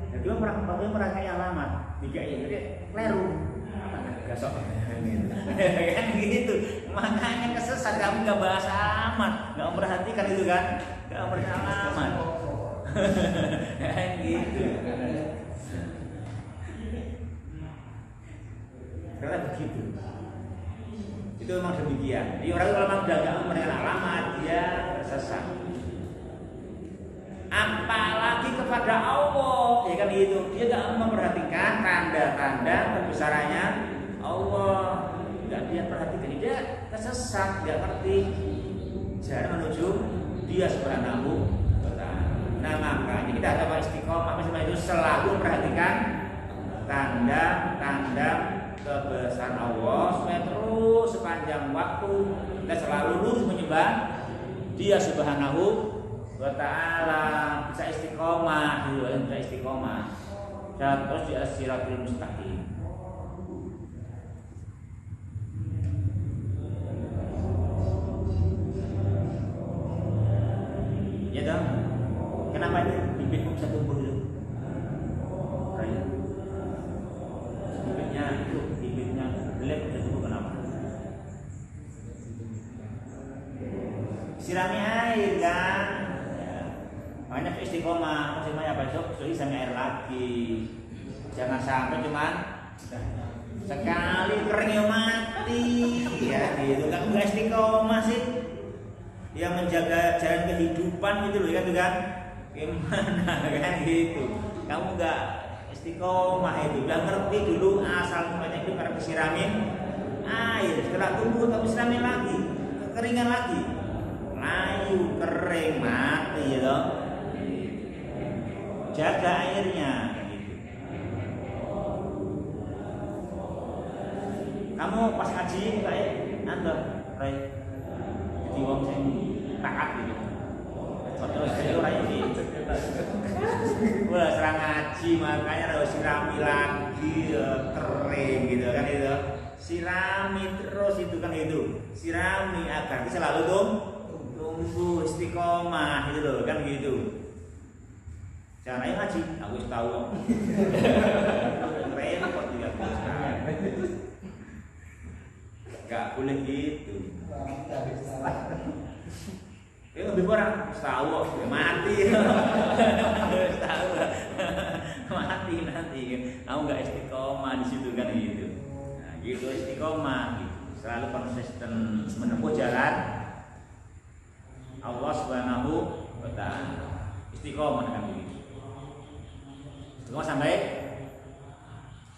Jadi dia merangkai alamat, jadi keliru. Gasok, kan gitu. Makanya kesesat kamu nggak bahas alamat, nggak memperhatikan itu kan, nggak memperhatikan alamat. Kan gitu. Karena begitu. Itu memang demikian. Jadi orang kalau memang udah mengenal alamat dia tersesat. Apalagi kepada Allah, ya kan itu. Dia tidak memperhatikan tanda-tanda kebesarannya Allah. Tidak dia perhatikan, dia tersesat, tidak ngerti jalan menuju Dia Subhanahu wa Ta'ala. Nah makanya kita ada istiqomah itu selalu perhatikan tanda-tanda kebesaran Allah supaya terus sepanjang waktu kita selalu lurus menyembah Dia Subhanahu wa Ta'ala, bisa istiqomah, bisa istiqomah dan terus di as-siratul mustaqim. Ya dong. Kenapa ini bibitmu bisa tumbuh itu? Bibitnya jelek bisa tumbuh kenapa? Sirami air kan. Makanya istiqomah, maksudnya besok sirami air lagi. Jangan sampai cuman sekali kering mati. Ya gitu kan enggak istiqomah sih. Dia menjaga jalan kehidupan gitu loh kan, gimana kan gitu. kamu nggak istiqomah itu, udah ngerti dulu asal mulanya itu karena disiramin air, setelah tumbuh kamu siramin lagi, kekeringan lagi, layu, kering, mati ya toh. Jaga airnya gitu. Kamu pas ngaji kayak anda, Ray, jadi wong sing taat gitu. Terus itu Ray ini, wah serang ngaji makanya harus sirami lagi, kering gitu kan itu. Sirami terus itu kan itu, sirami agar selalu tumbuh istiqomah gitu loh kan gitu. Jangan aja ngaji, aku tahu. Repot juga gak boleh gitu. Lebih kurang tahu, mati. Tahu, mati nanti. Kamu nggak istiqomah di situ kan gitu. Nah, gitu istiqomah, gitu. Selalu konsisten menempuh jalan Allah Subhanahu wa Ta'ala. Istiqomah kan begitu. Istiqomah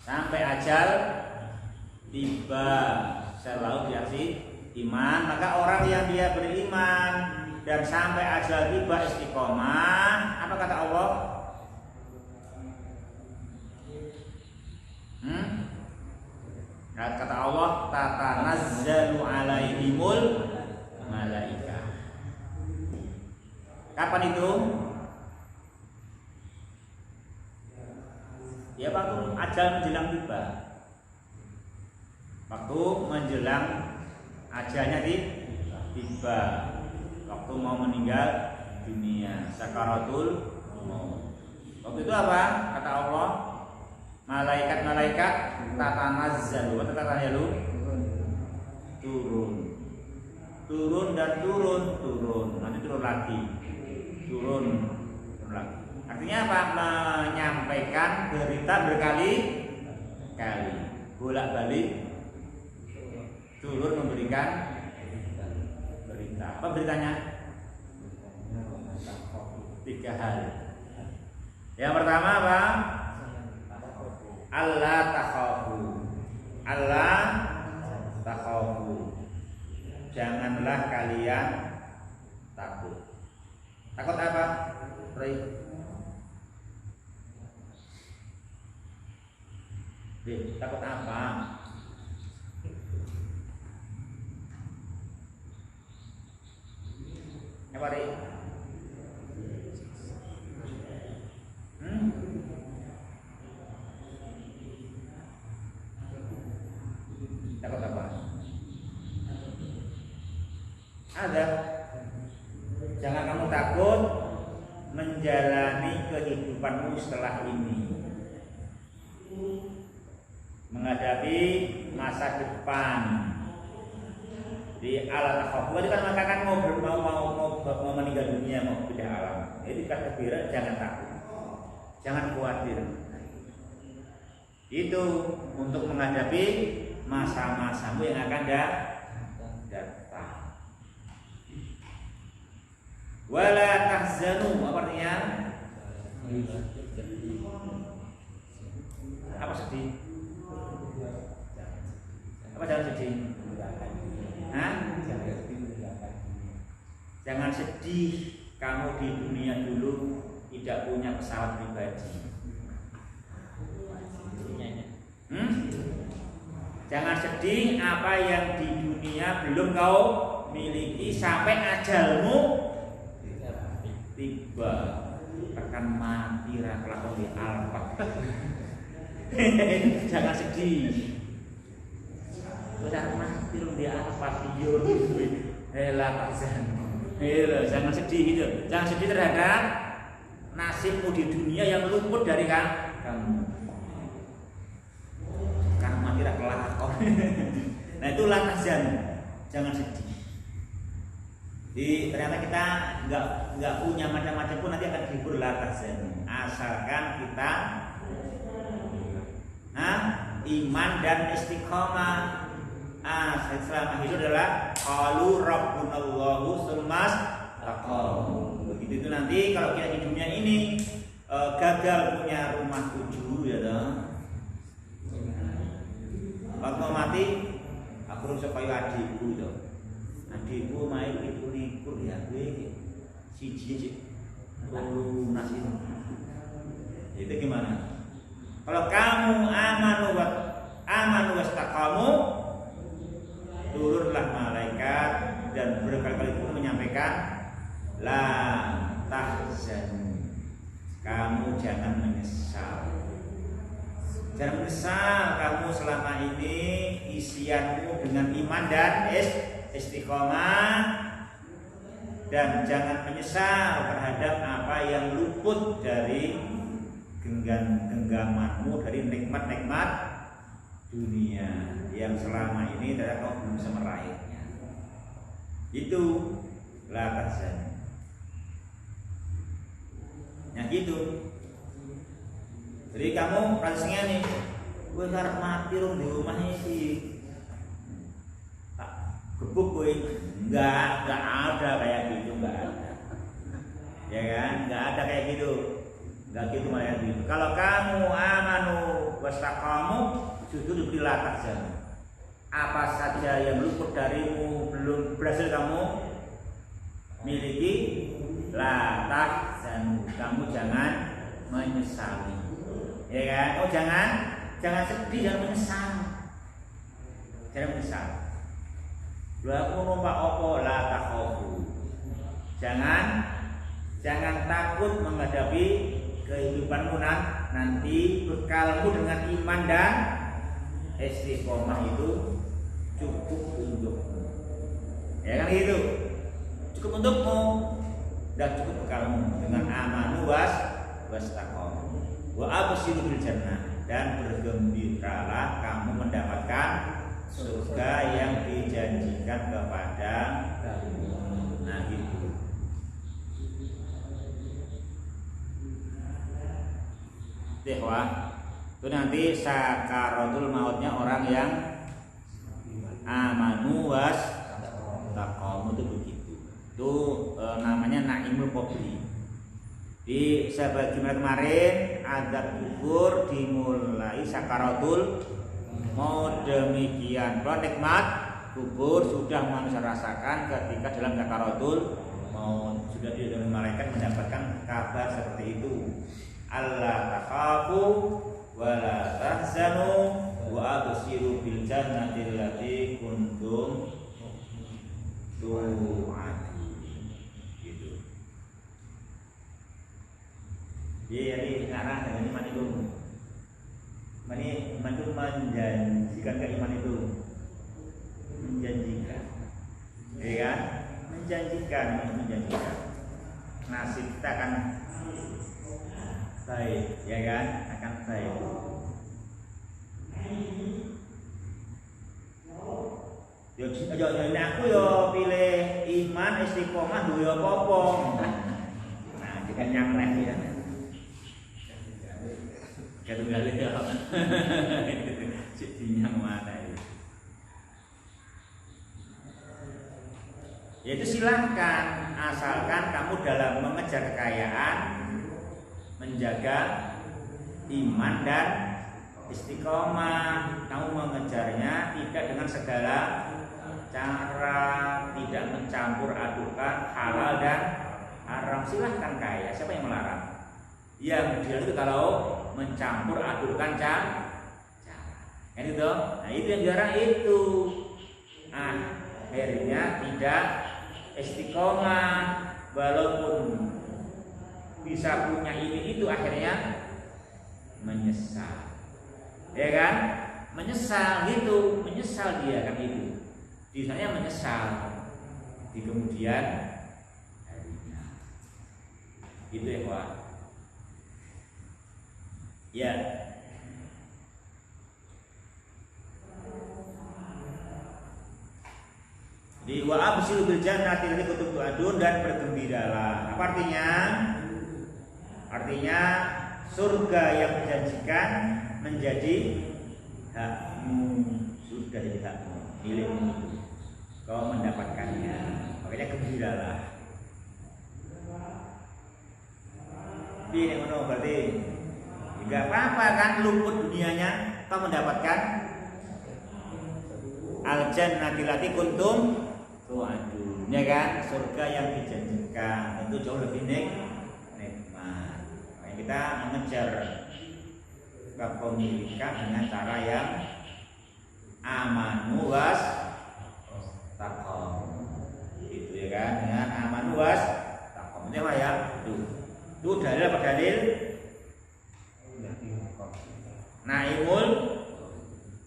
sampai ajal tiba. Selalu diarti iman, maka orang yang dia beriman dan sampai ajal tiba istiqomah, apa kata Allah? Kata Allah, tatanazzalu alaihimul malaikah. Kapan itu? Ya waktu ajal menjelang tiba. Waktu menjelang ajalnya tiba, waktu mau meninggal dunia, sakaratul maut. Waktu itu apa? Kata Allah, malaikat-malaikat tatanazzalu, apa tatanazzalu? Turun dan turun, nanti turun lagi. Turun lagi. Artinya apa? Menyampaikan berita berkali-kali, bolak-balik. Turun memberikan berita. Apa beritanya? 3 hal. Yang pertama apa? Allah takhafu. Janganlah kalian takut. Takut apa? Takut apa? Apa deh? Takut apa? Ada. Jangan kamu takut menjalani kehidupanmu setelah ini, menghadapi masa depan. Di alam takhafu itu kan mengatakan mau meninggal dunia, mau pindah alam. Jadi kata bira, jangan takut, jangan khawatir. Itu untuk menghadapi masa-masamu yang akan datang. Wala tahzanu, apa artinya? Apa sedih? Apa jangan sedih? Jangan sedih kamu di dunia dulu tidak punya pesawat pribadi. Jangan sedih apa yang di dunia belum kau miliki sampai ajalmu tiba. Akan mati kelakon di alpat. Jangan sedih. Udah mati di alpat yo. Jangan sedih gitu. Jangan sedih terhadap nasibmu di dunia yang luput dari kamu. Karena mati kelakon. Nah itulah tahzan. Jangan sedih. Ternyata kita nggak punya macam-macam pun nanti akan dihibur tahzan. Asalkan kita iman dan istiqomah. Selama hidup adalah qalu rabbunallahu tsummas taqamu. Begitu itu nanti kalau kita di dunia ini gagal punya rumah tuju ya toh. Waktu mati aku rusak kaya adikku toh. Adikku main itu nikur ya gue siji lunas itu. Itu gimana? Kalau kamu amanu wastaqamu, turunlah malaikat dan berkali-kali pun menyampaikan la tahzanu, kamu jangan menyesal. Jangan menyesal kamu selama ini isianmu dengan iman dan istiqomah, dan jangan menyesal terhadap apa yang luput dari genggamanmu dari nikmat-nikmat dunia yang selama ini tidak kamu belum bisa meraihnya. Itu la tahzanu. Nah gitu. Jadi kamu rasanya nih, gue harus mati dong di rumahnya sih. Tak gebuk gue, nggak ada kayak gitu, nggak ada. Ya kan, nggak ada kayak gitu, nggak gitu malah gitu. Kalau kamu amanu wastaqamu, justru diberi la tahzanu. Apa saja yang luput darimu belum berhasil kamu miliki, la tahzanu, kamu jangan menyesali. Ya kan? Oh jangan sedih, jangan menyesal. Jangan menyesal. Lu aku numpak opo la takhafu. Jangan takut menghadapi kehidupanmu nanti. Bekalmu dengan iman dan istiqomah itu cukup untukmu. Ya kan gitu. Cukup untukmu dan cukup bekalmu dengan amanu wastaqamah. Wa absyiru bil jannah, dan bergembiralah kamu mendapatkan surga yang dijanjikan kepada kamu. Nah itu. Wah, itu nanti sakaratul mautnya orang yang amanu wastaqamu itu begitu. Itu namanya naimul qabri. Di sahabat Jumat kemarin azab kubur dimulai sakaratul maut demikian. Kalau nikmat kubur sudah manusia rasakan ketika dalam sakaratul maut, sudah dari malaikat mendapatkan kabar seperti itu. Allah takhafu wa la tahzanu wa abshiru bil jannati allati kuntum tu'adun. Jadi arah dengan iman itu, iman itu menjanjikan ke iman itu, menjanjikan, ya kan? Menjanjikan. Nasib kita akan baik, ya kan? Akan baik. Jadi aku yo pilih iman istiqomah dulu apa-apa. Nah, jika yang lain ya. Kata kali ya, yang mana itu? Yaitu silahkan, asalkan kamu dalam mengejar kekayaan, menjaga iman dan istiqomah. Kamu mengejarnya tidak dengan segala cara, tidak mencampur adukan halal dan haram. Silahkan kaya, siapa yang melarang? Yang dia itu kalau mencampur adukan cara, kan itu. Nah itu yang jarang itu. Akhirnya tidak istiqomah, walaupun bisa punya ini itu akhirnya menyesal, ya kan? Menyesal gitu, menyesal dia kan itu. Disanya menyesal di kemudian harinya. Gitu ya Pak. Ya. Di wa absyiru bil jannati allati kuntum tu'adun, dan bergembiralah. Apa artinya? Artinya surga yang dijanjikan menjadi hakmu, sudah jadi hakmu, milikmu. Kau mendapatkannya. Makanya gembiralah. Ini ngono berarti enggak apa-apa kan luput dunianya, kau mendapatkan al-jannati lati kuntum tu'adun, ya kan? Surga yang dijanjikan itu jauh lebih nikmat. Makanya kita mengejar kepemilikan dengan cara yang amanu was taqwa. Itu ya kan, dengan amanu was taqwa. Ini apa ya? Itu dalil apa dalil? Naimul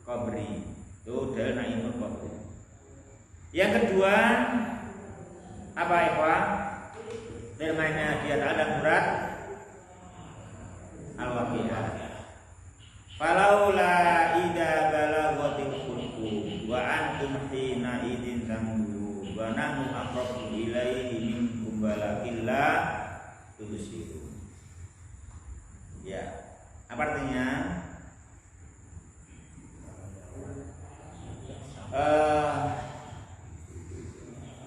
qabri. Itu dalil naimul qabri. Yang kedua apa ikhwan? Firman-Nya dia dalam surat Al-Waqiah. Falaula idza balaghatil qulub wa antum hina idzin tamuru wa nahnu aqrabu ilaihi minkum walakin la tubsirun. Ya, apa artinya?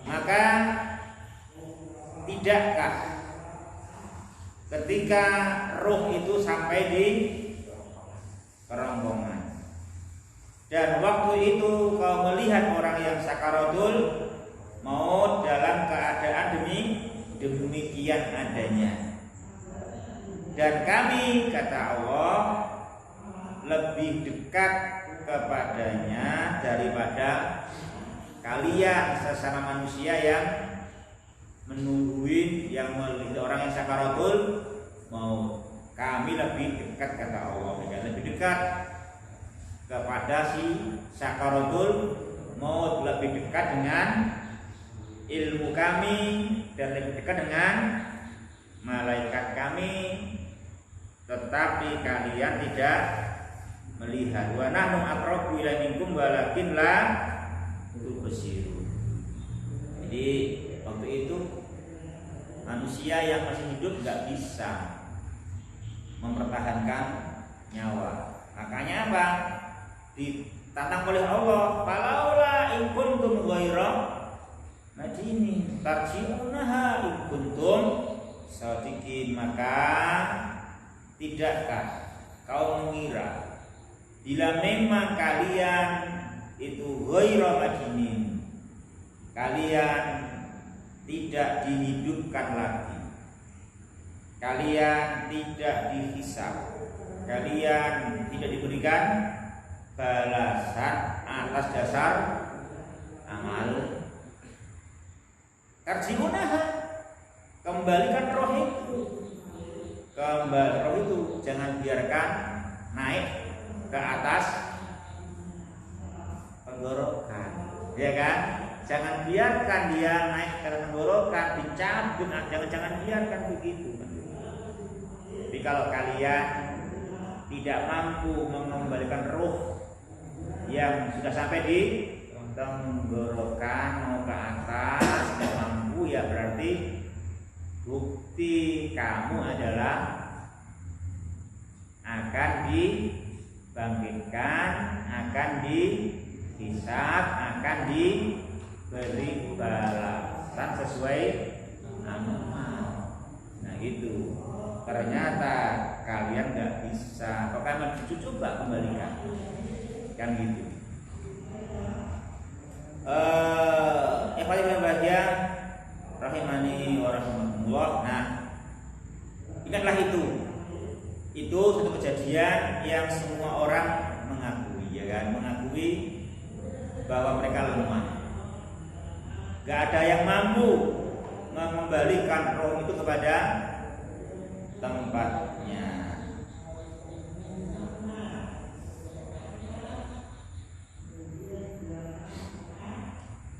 Maka tidakkah ketika ruh itu sampai di kerongkongan dan waktu itu kau melihat orang yang sakaratul maut dalam keadaan demikian adanya, dan kami kata Allah lebih dekat kepadanya daripada kalian sesama manusia yang menungguin yang melihat orang yang sakaratul maut. Kami lebih dekat kata Allah, lebih dekat kepada si sakaratul maut, lebih dekat dengan ilmu kami dan lebih dekat dengan malaikat kami, tetapi kalian tidak melihat. Wa nahnu aqrabu ila minkum walakin la tubsirun. Jadi waktu itu manusia yang masih hidup nggak bisa mempertahankan nyawa. Makanya apa? Ditantang oleh Allah, falaula in kuntum ghaira madinin tarji'unaha in kuntum shadiqin. Maka tidakkah kau mengira bila memang kalian itu ghaira madinin, kalian tidak dihidupkan lagi, kalian tidak dihisab, kalian tidak diberikan balasan atas dasar amal. Tarji'unaha, kembalikan roh itu, roh itu jangan biarkan naik ke atas tenggorokan, ya kan? Jangan biarkan dia naik ke tenggorokan, dicabut, jangan biarkan begitu. Jadi kalau kalian tidak mampu mengembalikan roh yang sudah sampai di tenggorokan mau ke atas, tidak mampu, ya berarti bukti kamu adalah akan dibangkitkan, akan dihisab, akan diberi balasan sesuai amal. Nah itu ternyata kalian nggak bisa. Kok kalian coba kembalikan, kan gitu. Ikhwan yang bahagia rahimani wa rahimakumullah. Nah, ingatlah itu satu kejadian yang semua orang mengakui, ya kan? Mengakui bahwa mereka lemah. Gak ada yang mampu mengembalikan roh itu kepada tempatnya.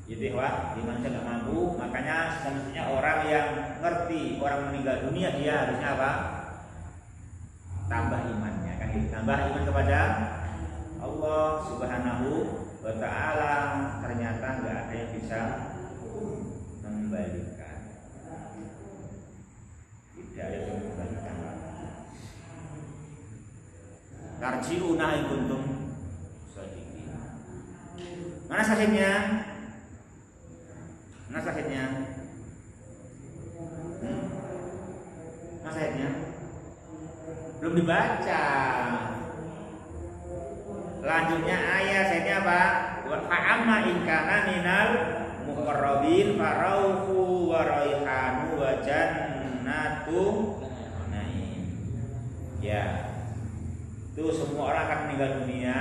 Jadi wah, di manusia nggak mampu, makanya semestinya orang yang ngerti orang meninggal dunia dia harusnya apa? Tambah imannya, kan? Tambah iman kepada Allah Subhanahu wa Ta'ala. Ternyata nggak ada yang bisa mengembalikan. Tidak ada yang mengembalikan. Tarji'una in kuntum shadiqin. Mana sahihnya? Mana sahihnya? Mana sahihnya? dibaca. Lanjutnya ayatnya apa? Wa amma in kana minal muqarrabin farauhu wa raihanu wa jannatu naim. Ya. Itu semua orang akan meninggal dunia.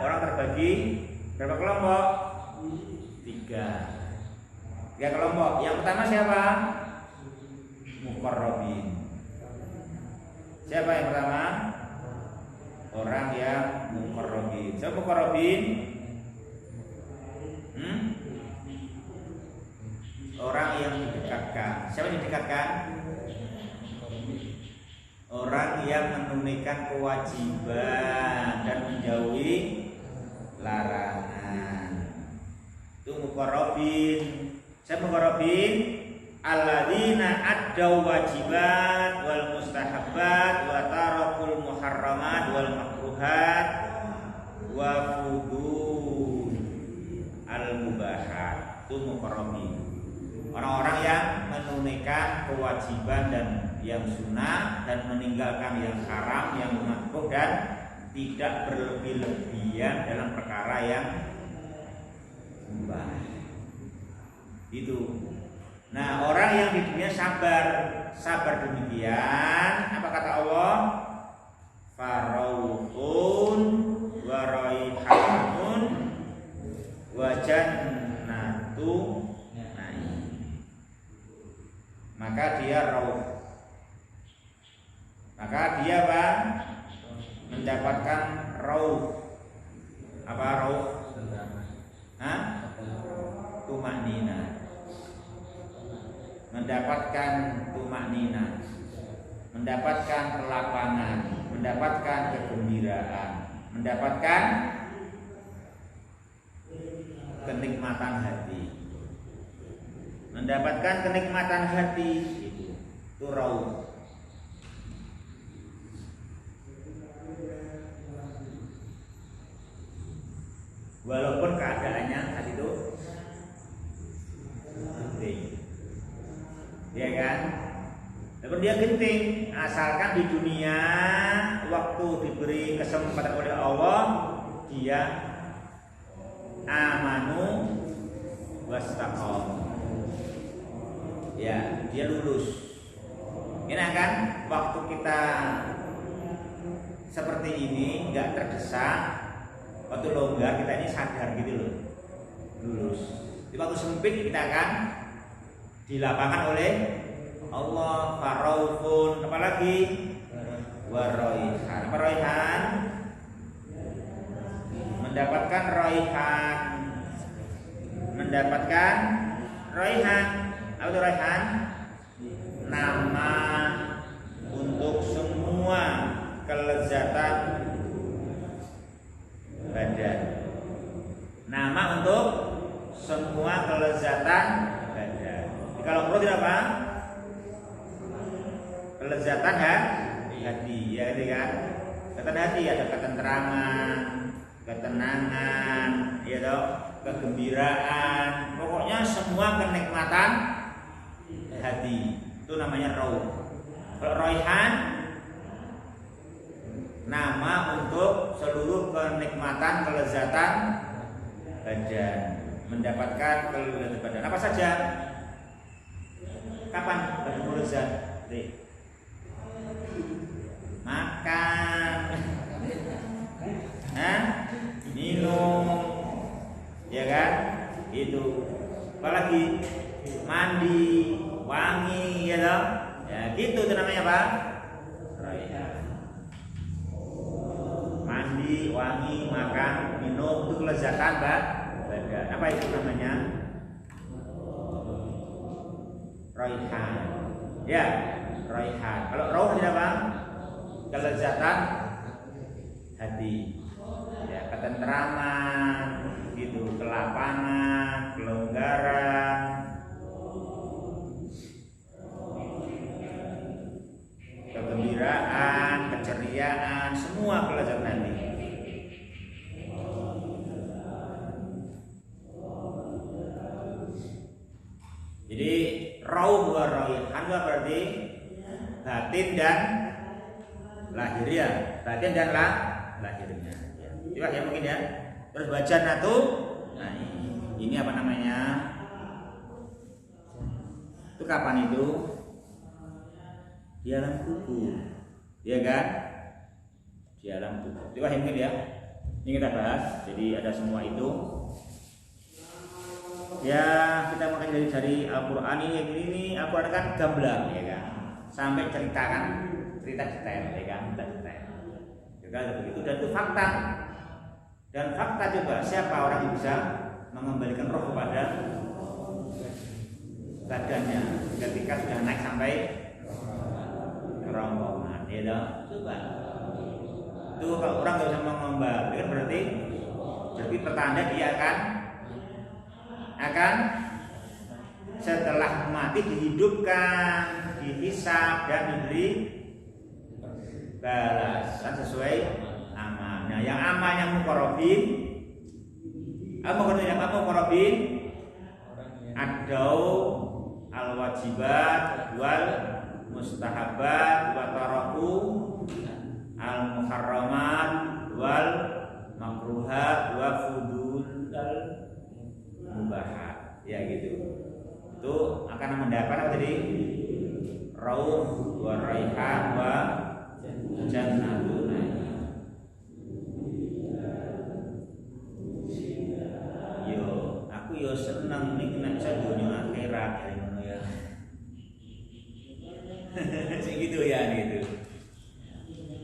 Orang terbagi berapa kelompok? 3 kelompok. Yang pertama siapa? Muqarrabin. Siapa yang pertama? Orang yang muqarrabin. Siapa muqarrabin? Orang yang didekatkan. Siapa yang didekatkan? Orang yang menunaikan kewajiban dan menjauhi larangan. Itu muqarrabin. Siapa muqarrabin? Alladzina addau wajibat wal mustahabbat wa tarakul muharramat wal makruhat wa fudul al mubahat. Itu muqarrabin. Orang-orang yang menunaikan kewajiban dan yang sunnah dan meninggalkan yang haram, yang makruh dan tidak berlebih-lebihan dalam perkara yang mubah. Itu. Nah, orang yang di dunia sabar demikian, apa kata Allah? Farauhun wa raihanun wa jannatu naim. Maka dia rauh. Maka dia mendapatkan rauh. Apa rauh? Tumaknina. Mendapatkan tumaknina, mendapatkan kelapangan, mendapatkan kegembiraan, mendapatkan kenikmatan hati, mendapatkan kenikmatan hati itu rauh. Walaupun keadaannya saat itu genting, ya kan? Walaupun dia genting, asalkan di dunia waktu diberi kesempatan oleh Allah, dia amanu wastaqam. Ya, dia lulus. Ini kan waktu kita seperti ini nggak terdesak, waktu longgar kita ini sadar gitu loh, lulus. Di waktu sempit kita akan dilapangkan oleh Allah. Faraufun, apalagi waraihan. Apa raihan? Mendapatkan raihan, mendapatkan raihan. Apa itu raihan? Nama untuk semua kelezatan badan. Nama untuk semua kelezatan badan. Kalau perut tidak apa? Kelezatan hati, ya kan? Kelezatan hati ada ketenteraman, ketenangan, ya toh, kegembiraan. Pokoknya semua kenikmatan hati. Itu namanya rauh. Kalau raihan, nama untuk seluruh kenikmatan kelezatan badan, mendapatkan kelezatan badan. Apa saja? Kapan badan lezat? Makan, minum, ya kan? Itu. Apalagi mandi, wangi, ya toh? Ya gitu itu namanya apa? Raihan. Mandi, wangi, makan, minum itu kelezatan badan. Apa itu namanya? Raihan. Ya, raihan. Kalau rauh tidak apa? Kelezatan hati. Ya, ketenteraman, gitu, kelapangan, kelonggaran. Kegembiraan, keceriaan, semua kelezatan hati. Jadi rauh wa raihan berarti batin dan lahiriah, batin dan lahirnya. Ya, ya mungkin ya. Terus wajanatu, nah ini apa namanya? Itu kapan itu? Di alam kubur, ya kan? Di alam kubur. Itu ya mungkin ya. Ini kita bahas. Jadi ada semua itu. Ya kita makan dari Al-Quran ini Al-Quran kan gamblang ya kan, sampai cerita detail ya kan, cerita detail. Juga begitu dan itu fakta. Dan fakta juga siapa orang yang bisa mengembalikan roh kepada badannya ketika sudah naik sampai kerongkongan, ya dong. Coba. Itu kalau orang nggak bisa mengembalikan berarti pertanda dia akan setelah mati dihidupkan, dihisab dan diberi balasan sesuai amal. Nah, yang amalnya muqarrabin, adau al-wajibat wal mustahabat wa taraku al-muharramat wal makruhat wa fudul mubahat, ya gitu. Itu akan mendapat apa tadi? Rauh wa raihan wa jannatun na'im. Yo seneng nih nek dunia akhirat dari ngono ya. Sing gitu ya gitu.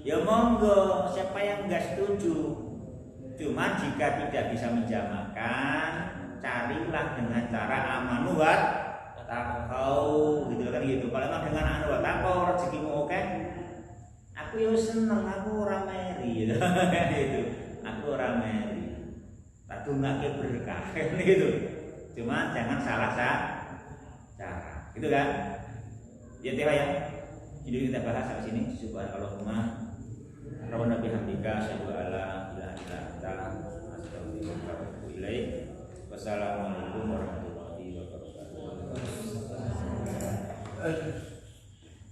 Ya monggo, siapa yang enggak setuju. Cuma jika tidak bisa menjamakan, carilah dengan cara amanu wa taqau gitu kan gitu. Kalau memang dengan anu wa taqau rezekimu oke, aku yo seneng, aku ora meri gitu. Gitu. Aku ora meri. Tak dungake berkah gitu. Cuma jangan salah cara. Gitu kan? Ya teh ya. Jadi kita bahas di sini subhanallahumma rabbana bihamdika asyhadu an la ilaha illa anta astaghfiruka wa atubu ilaik. Wassalamualaikum warahmatullahi wabarakatuh.